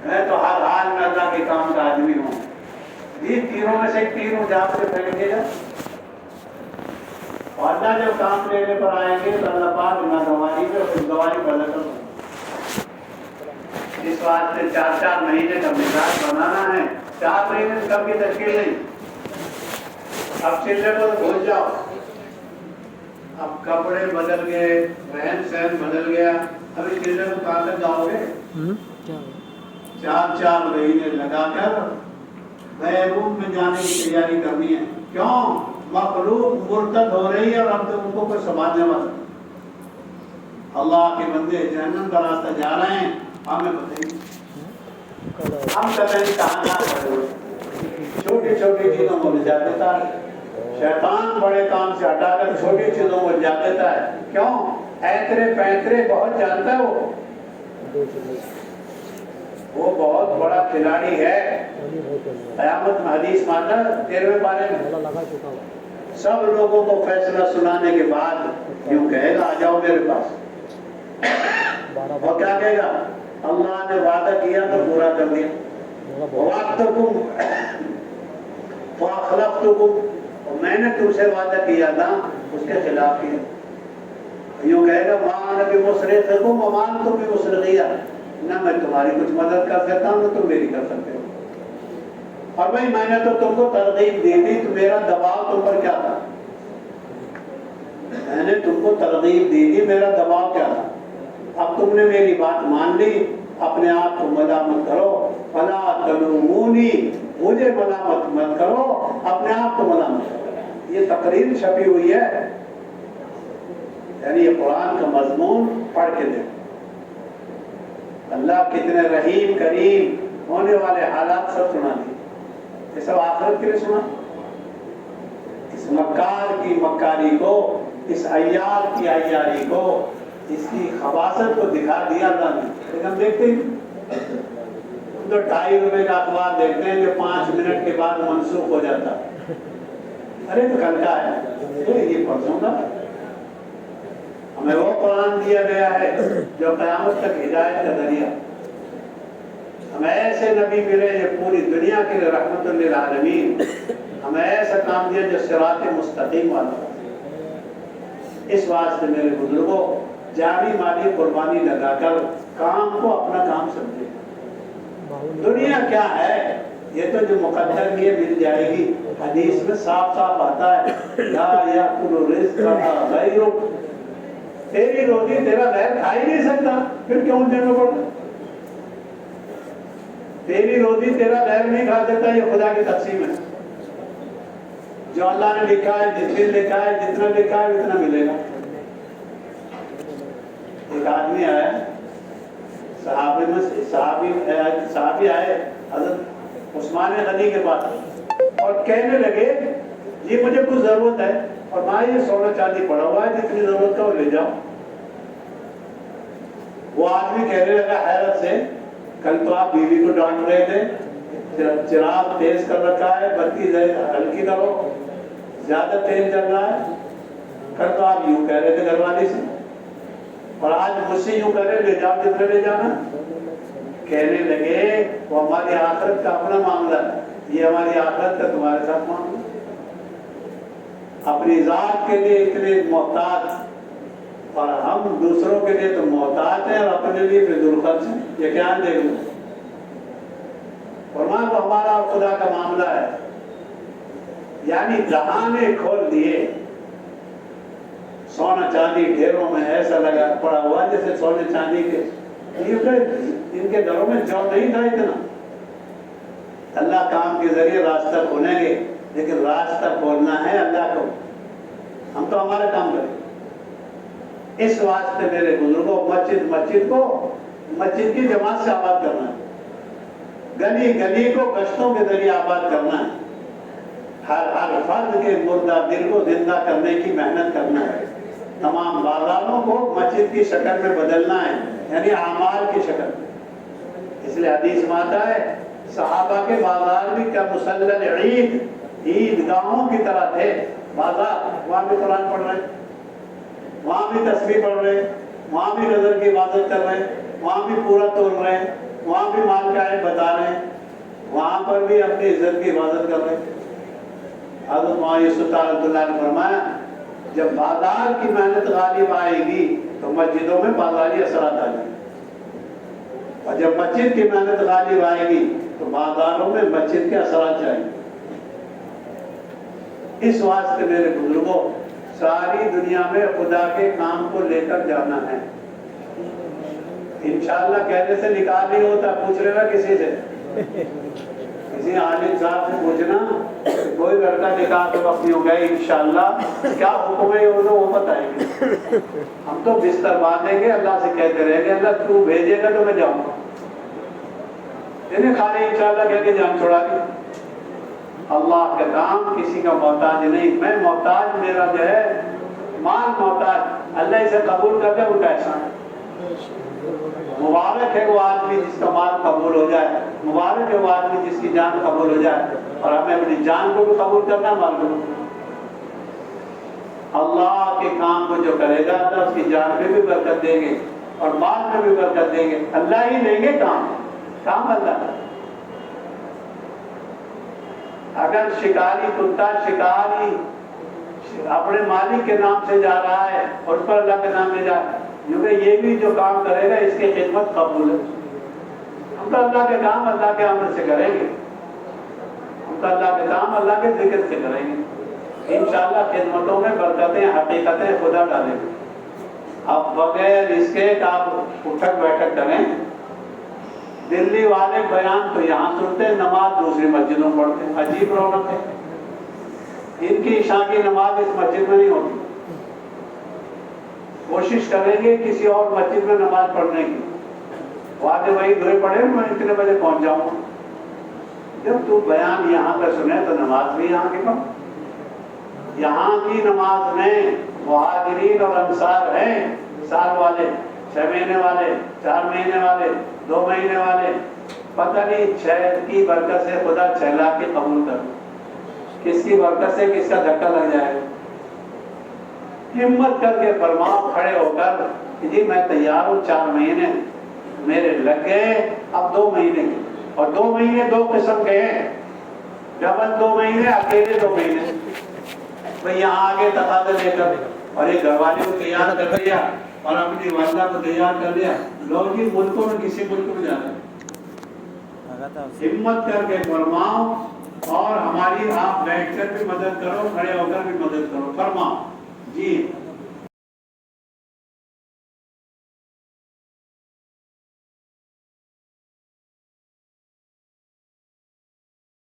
میں تو ہر حال میں اللہ کے کام کا آدمی ہوں۔ یہ تینوں میں سے تینوں جاب سے پھیلیں گے جب، اور اللہ جب کام لینے پر آئیں گے تو اللہ پاک نہ گواہی میں اور گواہی بدل کر، اس واسطے 4 مہینے کا مزاج بنانا ہے۔ 4 مہینے کم کی تشکیل نہیں، اب چلے کو تو بھول جاؤ، اب کپڑے بدل گئے، رہن سہن بدل گیا، ابھی چلے کو کہاں تک جاؤ گے؟ 4 مہینے لگا کر بیرون میں جانے کی تیاری کرنی ہے۔ کیوں؟ مخلوق مرتد ہو رہی ہے اور ہم تو ان کو کوئی سنبھالنے والا، اللہ کے بندے جہنم کا راستہ جا رہے ہیں، ہمیں بتائیے ہم کہیں کہاں جا رہے ہو؟ چھوٹی چھوٹی چیزوں کو لے جا دیتا ہے شیطان، بڑے کام سے ہٹا کر چھوٹی چیزوں کو جا دیتا ہے۔ کیوں؟ ایترے پینترے بہت جانتا ہے، وہ بہت بڑا کھلاڑی ہے۔ قیامت میں حدیث مانتا 13ویں پارے میں سب لوگوں کو فیصلہ سنانے کے بعد یوں کہے گا، آ جاؤ میرے پاس، اور کیا کہے گا؟ اللہ نے وعدہ کیا تو پورا کر دیا، وعدتکم فاخلفتکم، اور میں نے تم سے وعدہ کیا تھا اس کے خلاف کیا۔ یوں کہے گا ما انا بمصرخکم وما انتم بمصرخیہ، نہ میں تمہاری کچھ مدد کر سکتا ہوں نہ تم میری کر سکتے ہو، اور بھائی میں نے تو تم کو ترغیب دی تھی، تو میرا دباؤ تم پر کیا تھا؟ میں نے تم کو ترغیب دی تھی، میرا دباؤ کیا تھا؟ اب تم نے میری بات مان لی، اپنے آپ کو ملامت کرو، فلا تلومونی، مجھے ملامت مت کرو، اپنے آپ کو ملامت کرو۔ یہ تقریر چھپی ہوئی ہے، یعنی یہ قرآن کا مضمون پڑھ کے دیکھو، اللہ کتنے رحیم کریم، ہونے والے حالات سب سنا دی، یہ سب آخرت کے لیے سنا۔ اس مکار کی مکاری کو، اس عیار کی عیاری کو، اس کی خباثت کو دکھا دیا اللہ نے، لیکن ہم دیکھتے ہیں ہم تو 2.5 روپے کا اخبار دیکھتے ہیں جو 5 منٹ کے بعد منسوخ ہو جاتا ہے۔ ارے تو کل کا ہے، تو یہ پرسوں کا، ہمیں وہ قرآن دیا گیا ہے جو قیامت تک ہدایت کا ذریعہ، ہمیں ایسے نبی ملے جو پوری دنیا کے لیے رحمت للعالمین، ہمیں ایسا کام دیا جو صراط مستقیم والا۔ اس واسطے میرے بزرگوں، جانی مالی قربانی لگا کر کام کو اپنا کام سمجھے۔ دنیا کیا ہے؟ یہ تو جو مقدر کیے مل جائے گی، حدیث میں صاف صاف آتا ہے لا یأکل رزقک غیرک، تیری روٹی تیرا غیر کھا ہی نہیں سکتا، پھر کیوں دینا پڑتا؟ تیری روٹی تیرا غیر نہیں کھا سکتا، یہ خدا کی تقسیم ہے، جو اللہ نے لکھا ہے، جس دن لکھا ہے، جتنا لکھا ہے اتنا ملے گا۔ ایک آدمی آیا، صحابی آئے حضرت عثمان غنی کے پاس اور کہنے لگے یہ مجھے کچھ ضرورت ہے، اور ماں یہ سونا چاندی پڑا ہوا ہے، جتنی ضرورت کا وہ لے جاؤ۔ وہ آدمی کہنے لگا حیرت سے، کل تو آپ بیوی کو ڈانٹ رہے تھے، چراغ تیز کر رکھا ہے، بتی ہلکی کرو، زیادہ تیز چل رہا ہے، کل تو آپ یوں کہہ رہے تھے گھر والی سے، اور آج مجھ سے یوں کہہ رہے لے جاؤ جتنے لے جانا۔ کہنے لگے وہ ہماری آخرت کا اپنا معاملہ ہے، یہ ہماری آخرت کا تمہارے ساتھ معاملہ ہے۔ اپنی ذات کے لیے اتنے محتاج، اور ہم دوسروں کے لیے تو محتاج ہیں اور اپنے لیے فضول خرچ ہیں، یہ کیا دیکھ لوں؟ فرمایا وہ ہمارا اور خدا کا معاملہ ہے، یعنی دہانے کھول دیے، سونا چاندی ڈھیروں میں ایسا لگا پڑا ہوا جیسے سونے چاندی کے، ان کے گھروں میں جو نہیں تھا اتنا۔ اللہ کام کے ذریعے راستہ کھولیں گے، لیکن راستہ کھولنا ہے اللہ کو، ہم تو ہمارا کام کریں۔ اس واسطے میرے بزرگوں، مسجد کو مسجد کی جماعت سے آباد کرنا ہے، گلی گلی کو گشتوں کے ذریعے آباد کرنا ہے، ہر فرد کے مردہ دل کو زندہ کرنے کی محنت کرنا ہے، تمام بازاروں کو مسجد کی شکل میں بدلنا ہے، یعنی اعمال کی شکل میں۔ اس لیے حدیث میں آتا ہے صحابہ کے بازار بھی کیا مسلل عید گاہوں کی طرح تھے، بازار وہاں بھی قرآن پڑھ رہے ہیں، وہاں بھی تسبیح پڑھ رہے ہیں، وہاں بھی نظر کی عبادت کر رہے ہیں، وہاں بھی پورا توڑ رہے ہیں، وہاں بھی مال کا عیب بتا رہے ہیں، وہاں پر بھی اپنی عزت کی حفاظت کر رہے ہیں۔ حضرت مولانا یوسف رحمۃ اللہ نے فرمایا جب بازار کی محنت غالب آئے گی تو مسجدوں میں بازاری اثرات آ جائیں گے، اور جب مسجد کی محنت غالب آئے گی تو بازاروں میں مسجد کے اثرات جائیں گے۔ اس واسطے میرے بزرگوں ساری دنیا میں خدا کے کام کو لے کر جانا ہے۔ انشاءاللہ کہنے سے نکاح نہیں ہوتا، پوچھ لینا کسی سے، کسی عالم صاحب سے پوچھنا کوئی لڑکا نکاح کے وقت نہیں ہو گیا انشاءاللہ کیا حکم ہے وہ بتائیں گے۔ ہم تو بستر باندھیں گے، اللہ سے کہتے رہیں گے اللہ تو بھیجے گا تو میں جاؤں گا، انہیں خالی انشاءاللہ کہہ کے جان چھوڑا دی۔ اللہ کا کام کسی کا محتاج نہیں، میں محتاج، میرا جو ہے مال محتاج، اللہ اسے قبول کر دے ان کا احسان۔ مبارک ہے وہ آدمی جس کا مال قبول ہو جائے، مبارک ہے وہ آدمی جس کی جان قبول ہو جائے، اور ہمیں اپنی جان کو بھی قبول کرنا، مال کو بھی۔ اللہ کے کام کو جو کرے گا اللہ اس کی جان میں بھی برکت دیں گے اور مال میں بھی برکت دیں گے، اللہ ہی لیں گے کام اللہ۔ اگر شکاری کتا شکاری اپنے مالک کے نام سے جا رہا ہے اور اس پر اللہ کے نام میں جا رہا ہے، کیونکہ یہ بھی جو کام کرے گا اس کی خدمت قبول ہے۔ ہم تو اللہ کے کام اللہ کے عمل سے کریں گے، ہم تو اللہ کے کام اللہ کے ذکر سے کریں گے، انشاءاللہ خدمتوں میں برکتیں حقیقتیں خدا ڈالیں گے۔ اب بغیر اس کے آپ اٹھک بیٹھک کریں، دلی والے بیان تو یہاں سنتے ہیں، نماز دوسری مسجدوں میں پڑھتے ہیں، عجیب رونق ہے۔ ان کی عشاء کی نماز اس مسجد میں نہیں ہوتی، کوشش کریں گے کسی اور مسجد میں نماز پڑھنے کی، واجب وہی دھوئے پڑے میں اتنے بجے پہنچ جاؤں گا۔ جب تو بیان یہاں پہ سنے تو نماز بھی یہاں کی پڑھ۔ یہاں کی نماز میں مہاجرین اور انصار ہیں، سال والے، 6 مہینے والے، 4 مہینے والے، 2 مہینے والے، پتہ نہیں 6 کی برکت سے خدا 6 لاکھ کی قبول کر، کس کی برکت سے کس کا دھکا لگ جائے گا۔ ہمت کر کے فرماؤ کھڑے ہو کر کہ جی میں تیار ہوں، 4 مہینے میرے لگ گئے، اب 2 مہینے کے، اور 2 مہینے 2 قسم کے ہیں، ڈبل 2 مہینے، اکیلے 2 مہینے۔ بھئی یہاں آگے تقاضا لے کر اور ایک گھر والے کو تیار کر دیا اور اپنی والدہ کو تیار کر دیا، لوگ جی ملکوں میں کسی ملک میں جانا ہے۔ ہمت کر کے فرماؤ، اور ہماری آپ بیٹھ کر بھی مدد کرو، کھڑے ہو کر بھی مدد کرو، فرماؤ جی